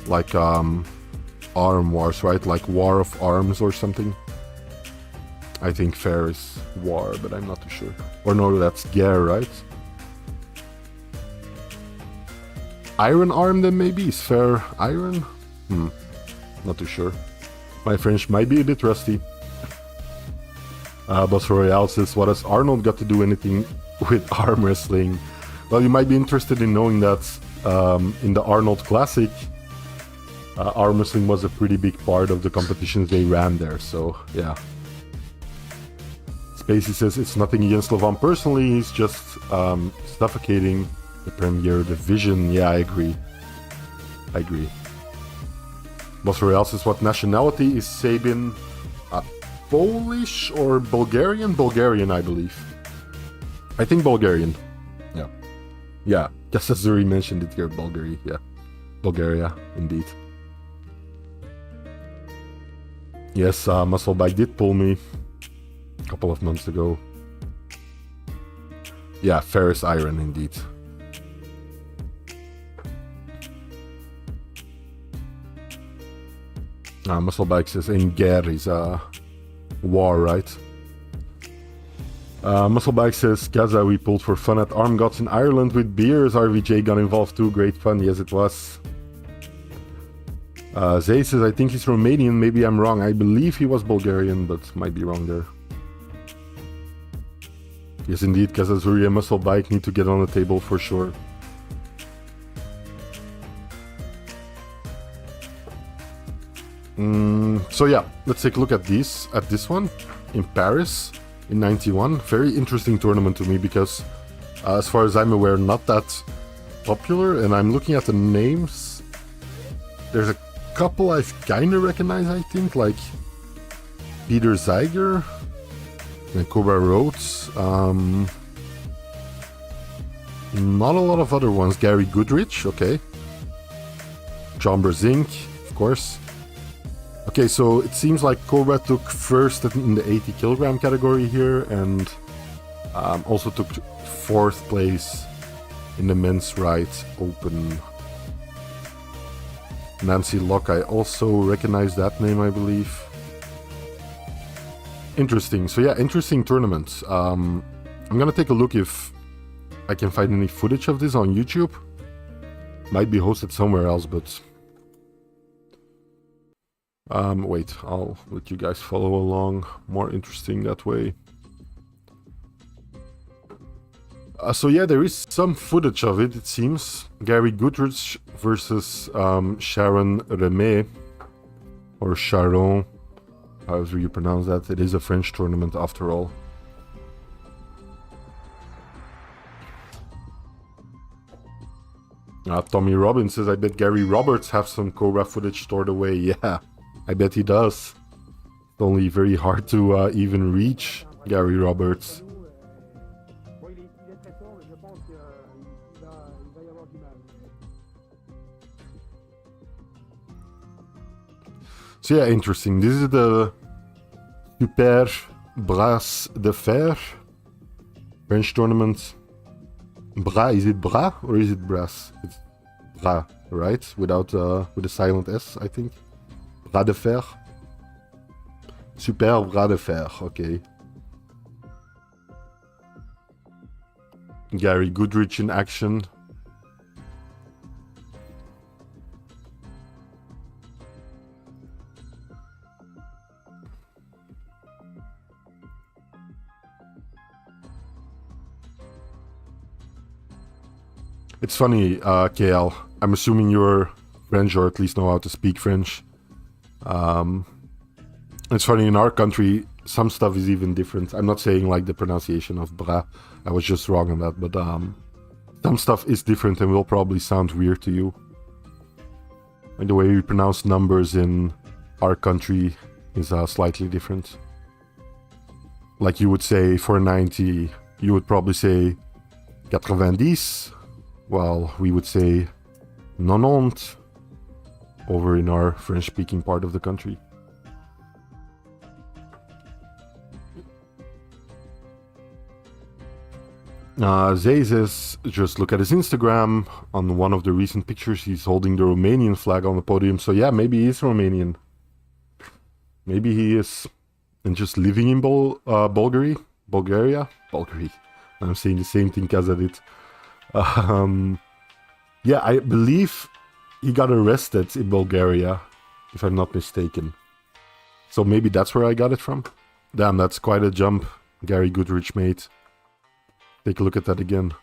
like arm wars, right? Like war of arms or something. I think fair is war, but I'm not too sure. Or no, that's guerre, right? Iron arm then maybe? Is fair iron? Not too sure. My French might be a bit rusty. Boss Royale says, what has Arnold got to do anything with arm wrestling? Well, you might be interested in knowing that in the Arnold Classic, arm wrestling was a pretty big part of the competitions they ran there, so yeah. Spacey says it's nothing against Slovan personally, he's just suffocating the Premier Division. Yeah, I agree. Boss Royale says, what nationality is Sabin? Polish or Bulgarian? Bulgarian, I believe. I think Bulgarian. Yeah, Kasazuri mentioned it here, Bulgaria. Yeah, Bulgaria, indeed. Yes, Musclebike did pull me a couple of months ago. Yeah, ferrous iron, indeed. Musclebike says, in guerre is a war, right? Musclebike says, Gaza, we pulled for fun at Arm Gods in Ireland with beers. RVJ got involved too. Great fun. Yes, it was. Zay says, I think he's Romanian. Maybe I'm wrong. I believe he was Bulgarian, but might be wrong there. Yes, indeed. Kazazuri and Musclebike need to get on the table for sure. So yeah, let's take a look at this one in Paris. In 91, very interesting tournament to me because as far as I'm aware, not that popular, and I'm looking at the names. There's a couple I kind of recognize, I think, like Peter Zeiger and Cobra Rhodes. Not a lot of other ones. Gary Goodrich, okay. John Brezink, of course. Okay, so it seems like Cobra took first in the 80 kilogram category here, and also took fourth place in the men's right open. Nancy Locke, I also recognize that name, I believe. Interesting. So yeah, interesting tournament. I'm gonna take a look if I can find any footage of this on YouTube. Might be hosted somewhere else, but wait, I'll let you guys follow along. More interesting that way. So yeah, there is some footage of it, it seems. Gary Goodrich versus Sharon Remé, or Sharon, however you pronounce that. It is a French tournament after all. Tommy Robbins says, I bet Gary Roberts have some Cobra footage stored away. Yeah, I bet he does. It's only very hard to even reach Gary Roberts. So yeah, interesting. This is the Super Bras de Fer French tournament. Bras, is it Bras or is it Bras? It's Bras, right? Without with a silent S, I think. Bras de Fer. Super Bras de Fer, okay. Gary Goodrich in action. It's funny, KL. I'm assuming you're French or at least know how to speak French. It's funny, in our country, some stuff is even different. I'm not saying like the pronunciation of bras. I was just wrong on that. But some stuff is different and will probably sound weird to you. Like the way we pronounce numbers in our country is slightly different. Like you would say for 90, you would probably say 90, while we would say 90 over in our French-speaking part of the country. Zay says, just look at his Instagram. On one of the recent pictures, he's holding the Romanian flag on the podium. So yeah, maybe he is Romanian. Maybe he is and just living in Bulgaria. I'm saying the same thing as I did. Yeah, I believe he got arrested in Bulgaria, if I'm not mistaken. So maybe that's where I got it from. Damn, that's quite a jump Gary Goodrich made. Take a look at that again.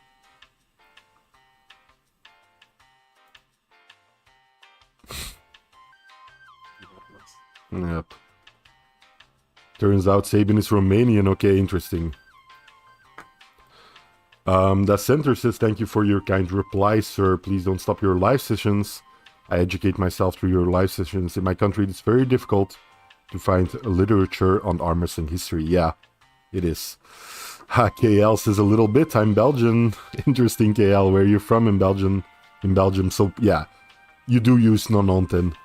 Yep. Turns out Sabin is Romanian. Okay, interesting. The center says, thank you for your kind reply, sir. Please don't stop your live sessions. I educate myself through your live sessions. In my country, it's very difficult to find literature on arm wrestling history. Yeah, it is. KL says a little bit. I'm Belgian. Interesting, KL. Where are you from in Belgium? In Belgium. So, yeah, you do use non-onten.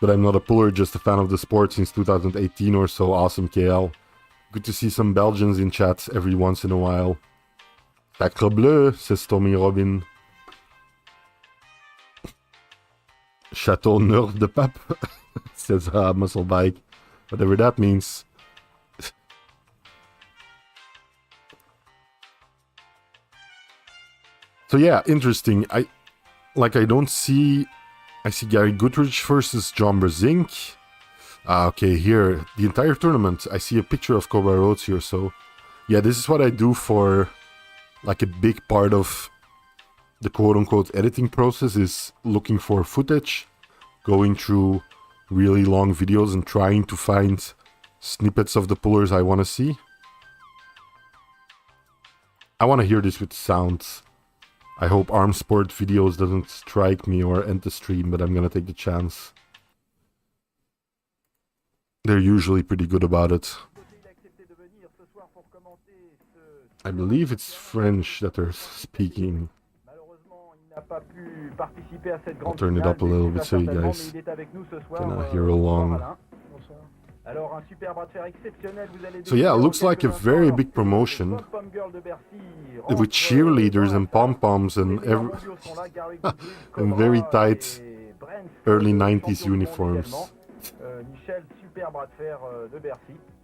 But I'm not a puller, just a fan of the sport since 2018 or so. Awesome, KL. Good to see some Belgians in chat every once in a while. Sacre bleu, says Tommy Robin. Chateau Neuf de Pape, says Muscle Bike. Whatever that means. So yeah, interesting. I don't see... I see Gary Goodrich versus John Brezink. Okay, here, the entire tournament. I see a picture of Cobra Rhodes here, so... Yeah, this is what I do for, like, a big part of the quote-unquote editing process, is looking for footage, going through really long videos and trying to find snippets of the pullers I want to see. I want to hear this with sound. I hope Arm Sport videos doesn't strike me or end the stream, but I'm gonna take the chance. They're usually pretty good about it. I believe it's French that they're speaking. I'll turn it up a little bit so you guys can hear along. So yeah, it looks like a very big promotion with cheerleaders and pom-poms and and very tight early 90s uniforms.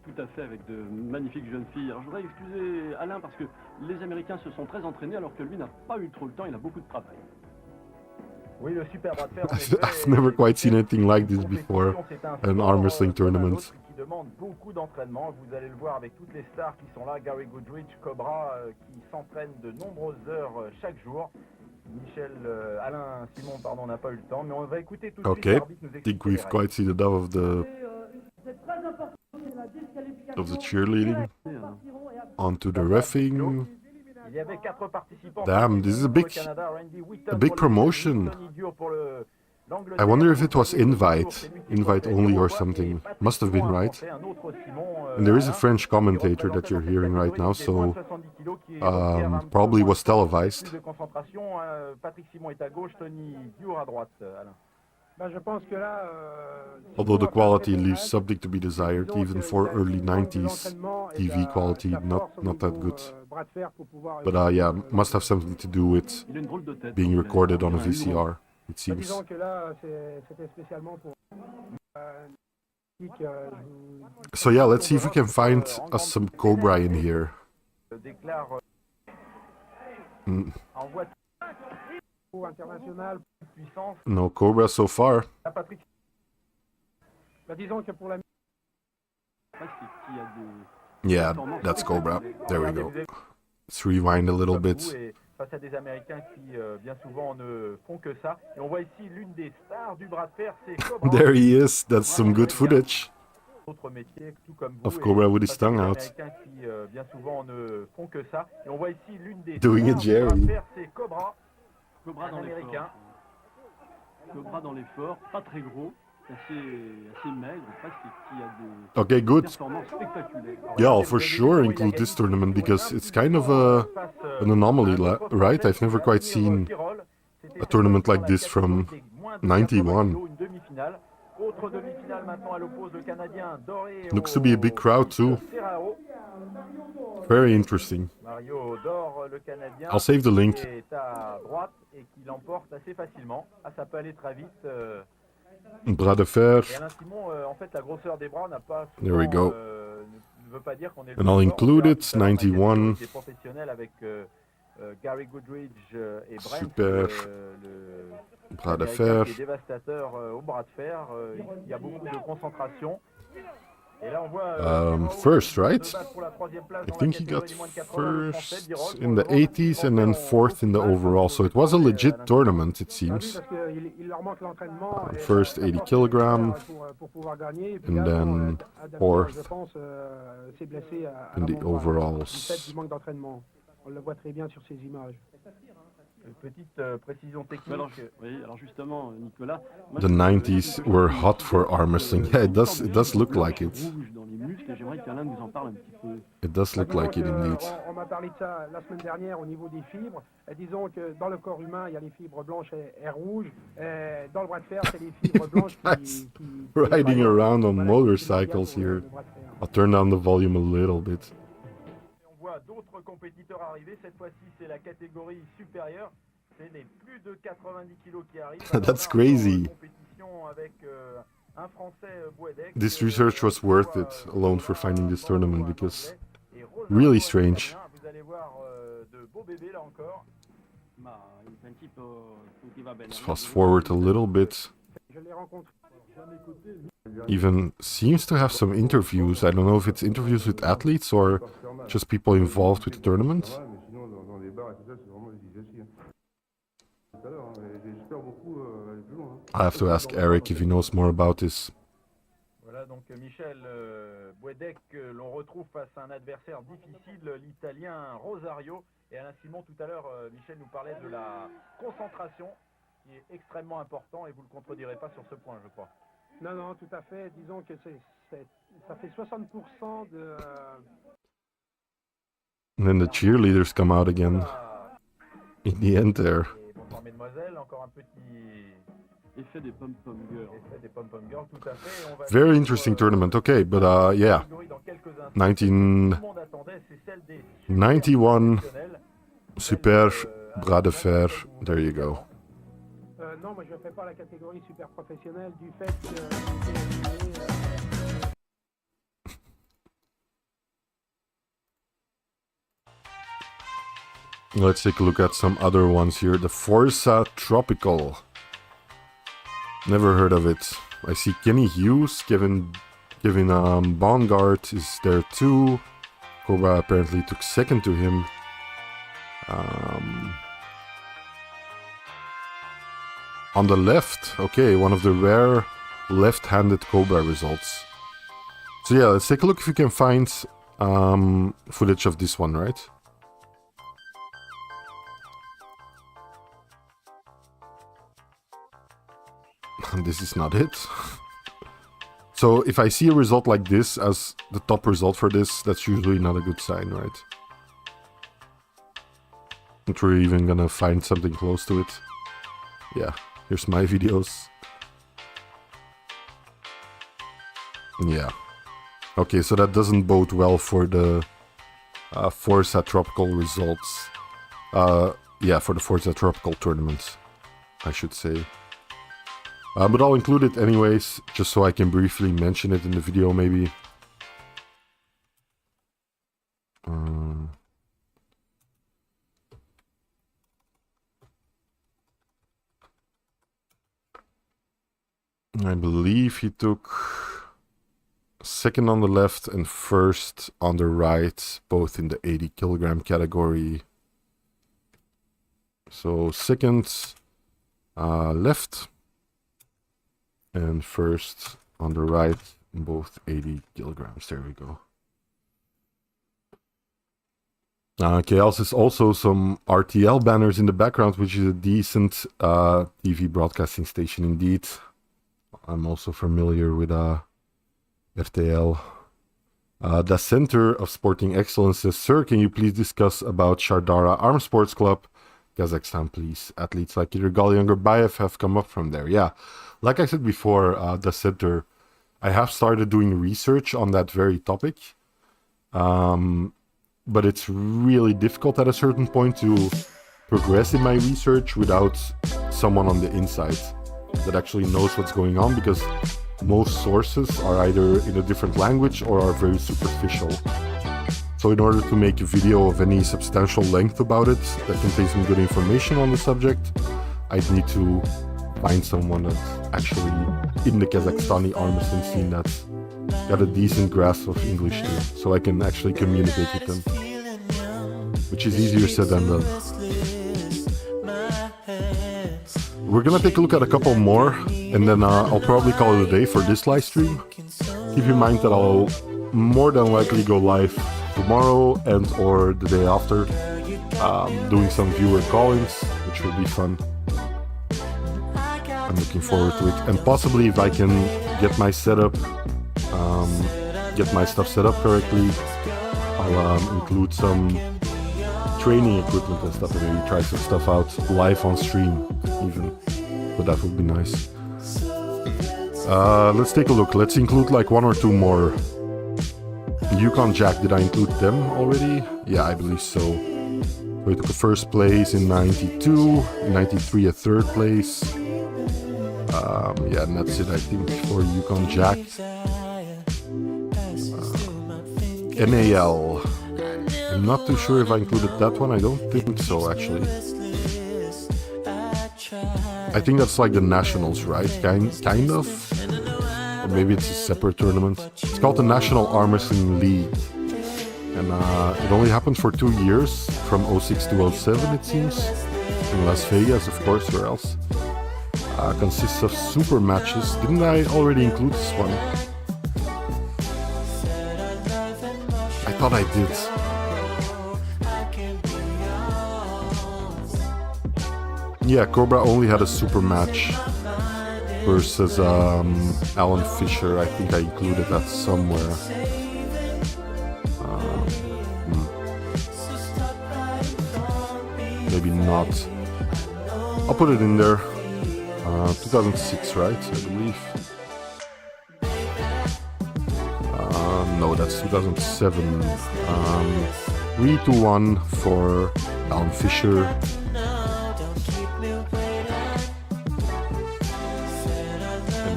Tout à fait, avec de magnifiques jeunes filles. Alors je voudrais excuser Alain parce que les Américains se sont très entraînés alors que lui n'a pas eu trop le temps, il a beaucoup de travail. Oui, le super bras de fer. I've never quite seen anything like this before, an arm wrestling tournament. Qui demande beaucoup d'entraînement. Vous allez le voir avec toutes les stars qui sont là, Gary Goodrich, Cobra, qui s'entraînent de nombreuses heures chaque jour. Michel, Alain Simon, pardon, n'a pas eu le temps, mais on va écouter tout de suite. Okay, l'arbitre nous I expliquer think we've les quite seen enough of the cheerleading. Onto the reffing. Il y avait 4 participants. Damn, this is a big promotion. Tony Dur pour le- I wonder if it was invite only or something. Must have been, right? And there is a French commentator that you're hearing right now, so probably was televised. Although the quality leaves something to be desired, even for early 90s TV quality, not that good. But yeah, must have something to do with being recorded on a VCR, it seems. So yeah, let's see if we can find us some Cobra in here. déclare Mm, envoie pour international puissance no Cobra so far. à Patrick. Bah, disons que pour la Parce qu'il y a des Yeah, performances that's Cobra. There we Regardez, go. vous avez Let's rewind a little comme vous, bit. et face à des Américains qui bien souvent ne font que ça. Et on voit ici l'une des stars du bras de fer, c'est Cobra. There he is. That's some good footage Autre métier, tout comme vous. of et Cobra with his face à tongue des out. Américains qui bien souvent ne font que ça. Et on voit ici l'une des Doing stars a du bras de Jerry. fer, c'est Cobra. Cobra dans Un l'effort. Américain. Cobra dans l'effort, pas très gros, assez maigre, presque, qui a des Okay, good. performances spectaculaires. Yeah, I'll for sure include this tournament because it's kind of an anomaly, right? I've never quite seen a tournament like this from 91. Une demi-finale. Autre demi-finale maintenant, elle oppose le Canadien Doré Looks to be a big crowd too. Serrao. Very interesting. Mario Dor, le Canadien, I'll save the link. qui est à droite et qui l'emporte assez facilement. Ah, ça peut aller très vite. Bras de fer. Et Alain Simon, en fait, la grosseur des bras n'a pas souvent, There we go. ne veut pas dire qu'on est le And plus I'll fort. include On verra it, tout à l'heure la 91. catégorie des professionnels avec Gary Goodridge et Brent, Super. le Bras de Américain fer. qui est dévastateur au bras de fer. Il y a beaucoup de concentration. Et là, on voit First, right? se battre pour la troisième place I dans la think he got catégorie des moins de 80, le Français, first Birol. in the 80s and then fourth in the overall. So it was a legit tournament, it Ah oui, seems. parce qu'il leur manque l'entraînement. et First la 80 force kilograms. pour pouvoir gagner. Et puis And là, then Adam, fourth je pense, s'est blessé à in the l'avant-bras, overalls. du fait du manque d'entraînement. On le voit très bien sur ces images. Petite précision technique. Mais alors, oui, alors justement, Nicolas, moi, The 90s were hot for arm wrestling. Yeah, it does look like it. Rouge dans les muscles, et j'aimerais qu'Alain nous en parle un petit peu. It does look like it indeed. On m'a parlé de ça la semaine dernière au niveau des fibres. Disons que dans le corps humain, il y a les fibres blanches et rouges. Dans le bras de fer, c'est les fibres blanches qui Riding around on Voilà, motorcycles qui here. le bras de fer. I'll turn down the volume a little bit. On voit d'autres compétiteurs arriver. Cette fois-ci, c'est la catégorie supérieure. C'est les plus de 90 kilos qui arrivent. That's Alors, on est en crazy. compétition avec un Français, Bouedec, This research was worth it alone for finding this tournament because really strange. Vous allez voir de beaux bébés là encore. Let's fast forward a little bit. Je l'ai rencontré. Even seems to have some interviews. I don't know if it's interviews with athletes or just people involved with the tournament. I have to ask Eric if he knows more about this. Voilà donc Michel Bouedec, l'on retrouve face à un adversaire difficile, l'italien Rosario. Et Alain Simon, tout à l'heure, Michel nous parlait de la concentration qui est extrêmement important et vous ne le contredirez pas sur ce point, je crois. Non, non, tout à fait. Disons que ça fait 60% de... And then the cheerleaders come out again in the end there. Et bonsoir mesdemoiselles, encore un petit Effet des pom-pom girls. effet des pom-pom girls, tout à fait. Et on va Very interesting tournament. Okay, but yeah, dans quelques instants. 1991 Tout le monde attendait, c'est celle des professionnels. super bras de fer. There you go. non, moi je ne fais pas la catégorie super professionnelle du fait que... Let's take a look at some other ones here. The Forza Tropical. Never heard of it. I see Kenny Hughes, Kevin Bongard is there too. Cobra apparently took second to him. On the left, okay, one of the rare left-handed Cobra results. So yeah, let's take a look if we can find footage of this one, right? This is not it. So if I see a result like this as the top result for this, that's usually not a good sign, right? Not we're even gonna find something close to it. Yeah, here's my videos. Yeah. Okay, so that doesn't bode well for the Forza Tropical results. Yeah, for the Forza Tropical tournament, I should say. But I'll include it anyways, just so I can briefly mention it in the video, maybe. I believe he took second on the left and first on the right, both in the 80 kilogram category. So second left and first on the right in both 80 kilograms. There we go. Chaos is also some RTL banners in the background, which is a decent TV broadcasting station indeed. I'm also familiar with RTL. The Center of Sporting Excellence says, "Sir, can you please discuss about Shardara Arm Sports Club, Kazakhstan, please? Athletes like Irgali and Gurbayev have come up from there." Yeah, like I said before, the center, I have started doing research on that very topic. But it's really difficult at a certain point to progress in my research without someone on the inside that actually knows what's going on, because most sources are either in a different language or are very superficial. So in order to make a video of any substantial length about it that contains some good information on the subject, I'd need to find someone that's actually in the Kazakhstani arm wrestling scene that's got a decent grasp of English too, so I can actually communicate with them, which is easier said than done. We're gonna take a look at a couple more, and then I'll probably call it a day for this live stream. Keep in mind that I'll more than likely go live tomorrow and or the day after, doing some viewer call-ins, which will be fun. I'm looking forward to it, and possibly if I can get my setup, get my stuff set up correctly, I'll include some training equipment and stuff, and maybe try some stuff out live on stream even, but that would be nice. Let's take a look. Let's include like one or two more. Yukon Jack, did I include them already? Yeah, I believe so. So he took a first place in 92, in 93 a third place. Yeah, and that's it, I think, for Yukon Jack. NAL. I'm not too sure if I included that one. I don't think so, actually. I think that's like the Nationals, right? Kind of. Or maybe it's a separate tournament. It's called the National Arm Wrestling League. And it only happened for 2 years, from 06 to 07, it seems. In Las Vegas, of course, where else? Consists of super matches. Didn't I already include this one? I thought I did. Yeah, Cobra only had a super match versus Alan Fisher. I think I included that somewhere. Maybe not. I'll put it in there. 2006, right? I believe. No, that's 2007. 3-1 for Alan Fisher.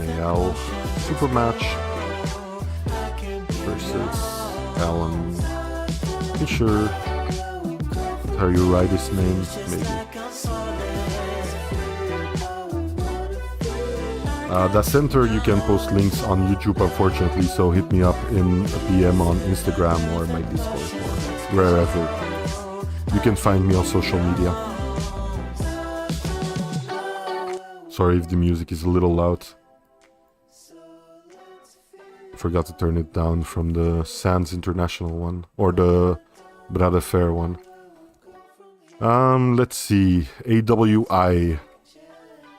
NAL super match versus Alan Fisher. How you write his name? Maybe. The center, you can post links on YouTube, unfortunately, so hit me up in a PM on Instagram or my Discord or wherever. You can find me on social media. Sorry if the music is a little loud. Forgot to turn it down from the Sands International one, or the Brada Fair one. Let's see. AWI.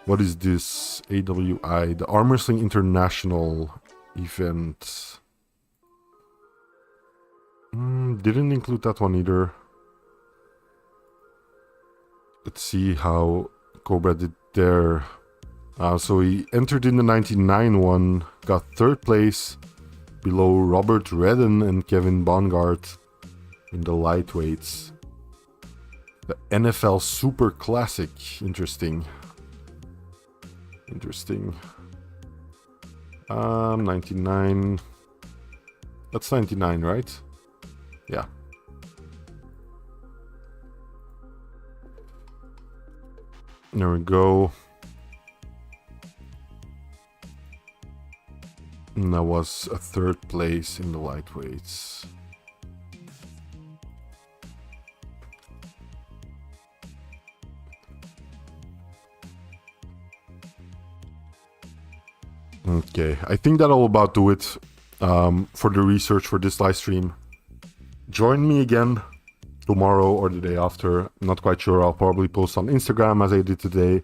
What is this? AWI, the Arm Wrestling International event. Didn't include that one either. Let's see how Cobra did there. So he entered in the 99 one, got third place below Robert Redden and Kevin Bongard in the lightweights. The NFL Super Classic, interesting. 99. That's 99, right? Yeah. There we go. And that was a 3rd place in the lightweights. Okay, I think that'll about do it for the research for this live stream. Join me again tomorrow or the day after. I'm not quite sure. I'll probably post on Instagram as I did today.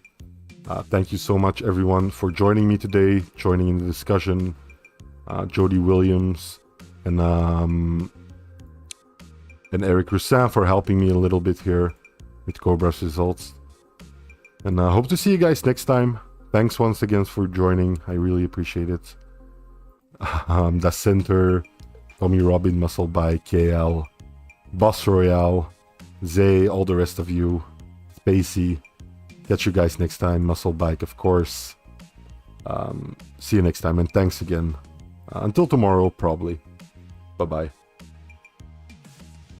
Thank you so much, everyone, for joining me today, joining in the discussion. Jody Williams and Eric Roussin for helping me a little bit here with Cobra's results. And I hope to see you guys next time. Thanks once again for joining. I really appreciate it. The Center, Tommy Robin, Muscle Bike, KL, Boss Royale, Zay, all the rest of you, Spacey. Catch you guys next time. Muscle Bike, of course. See you next time, and thanks again. Until tomorrow, probably. Bye-bye.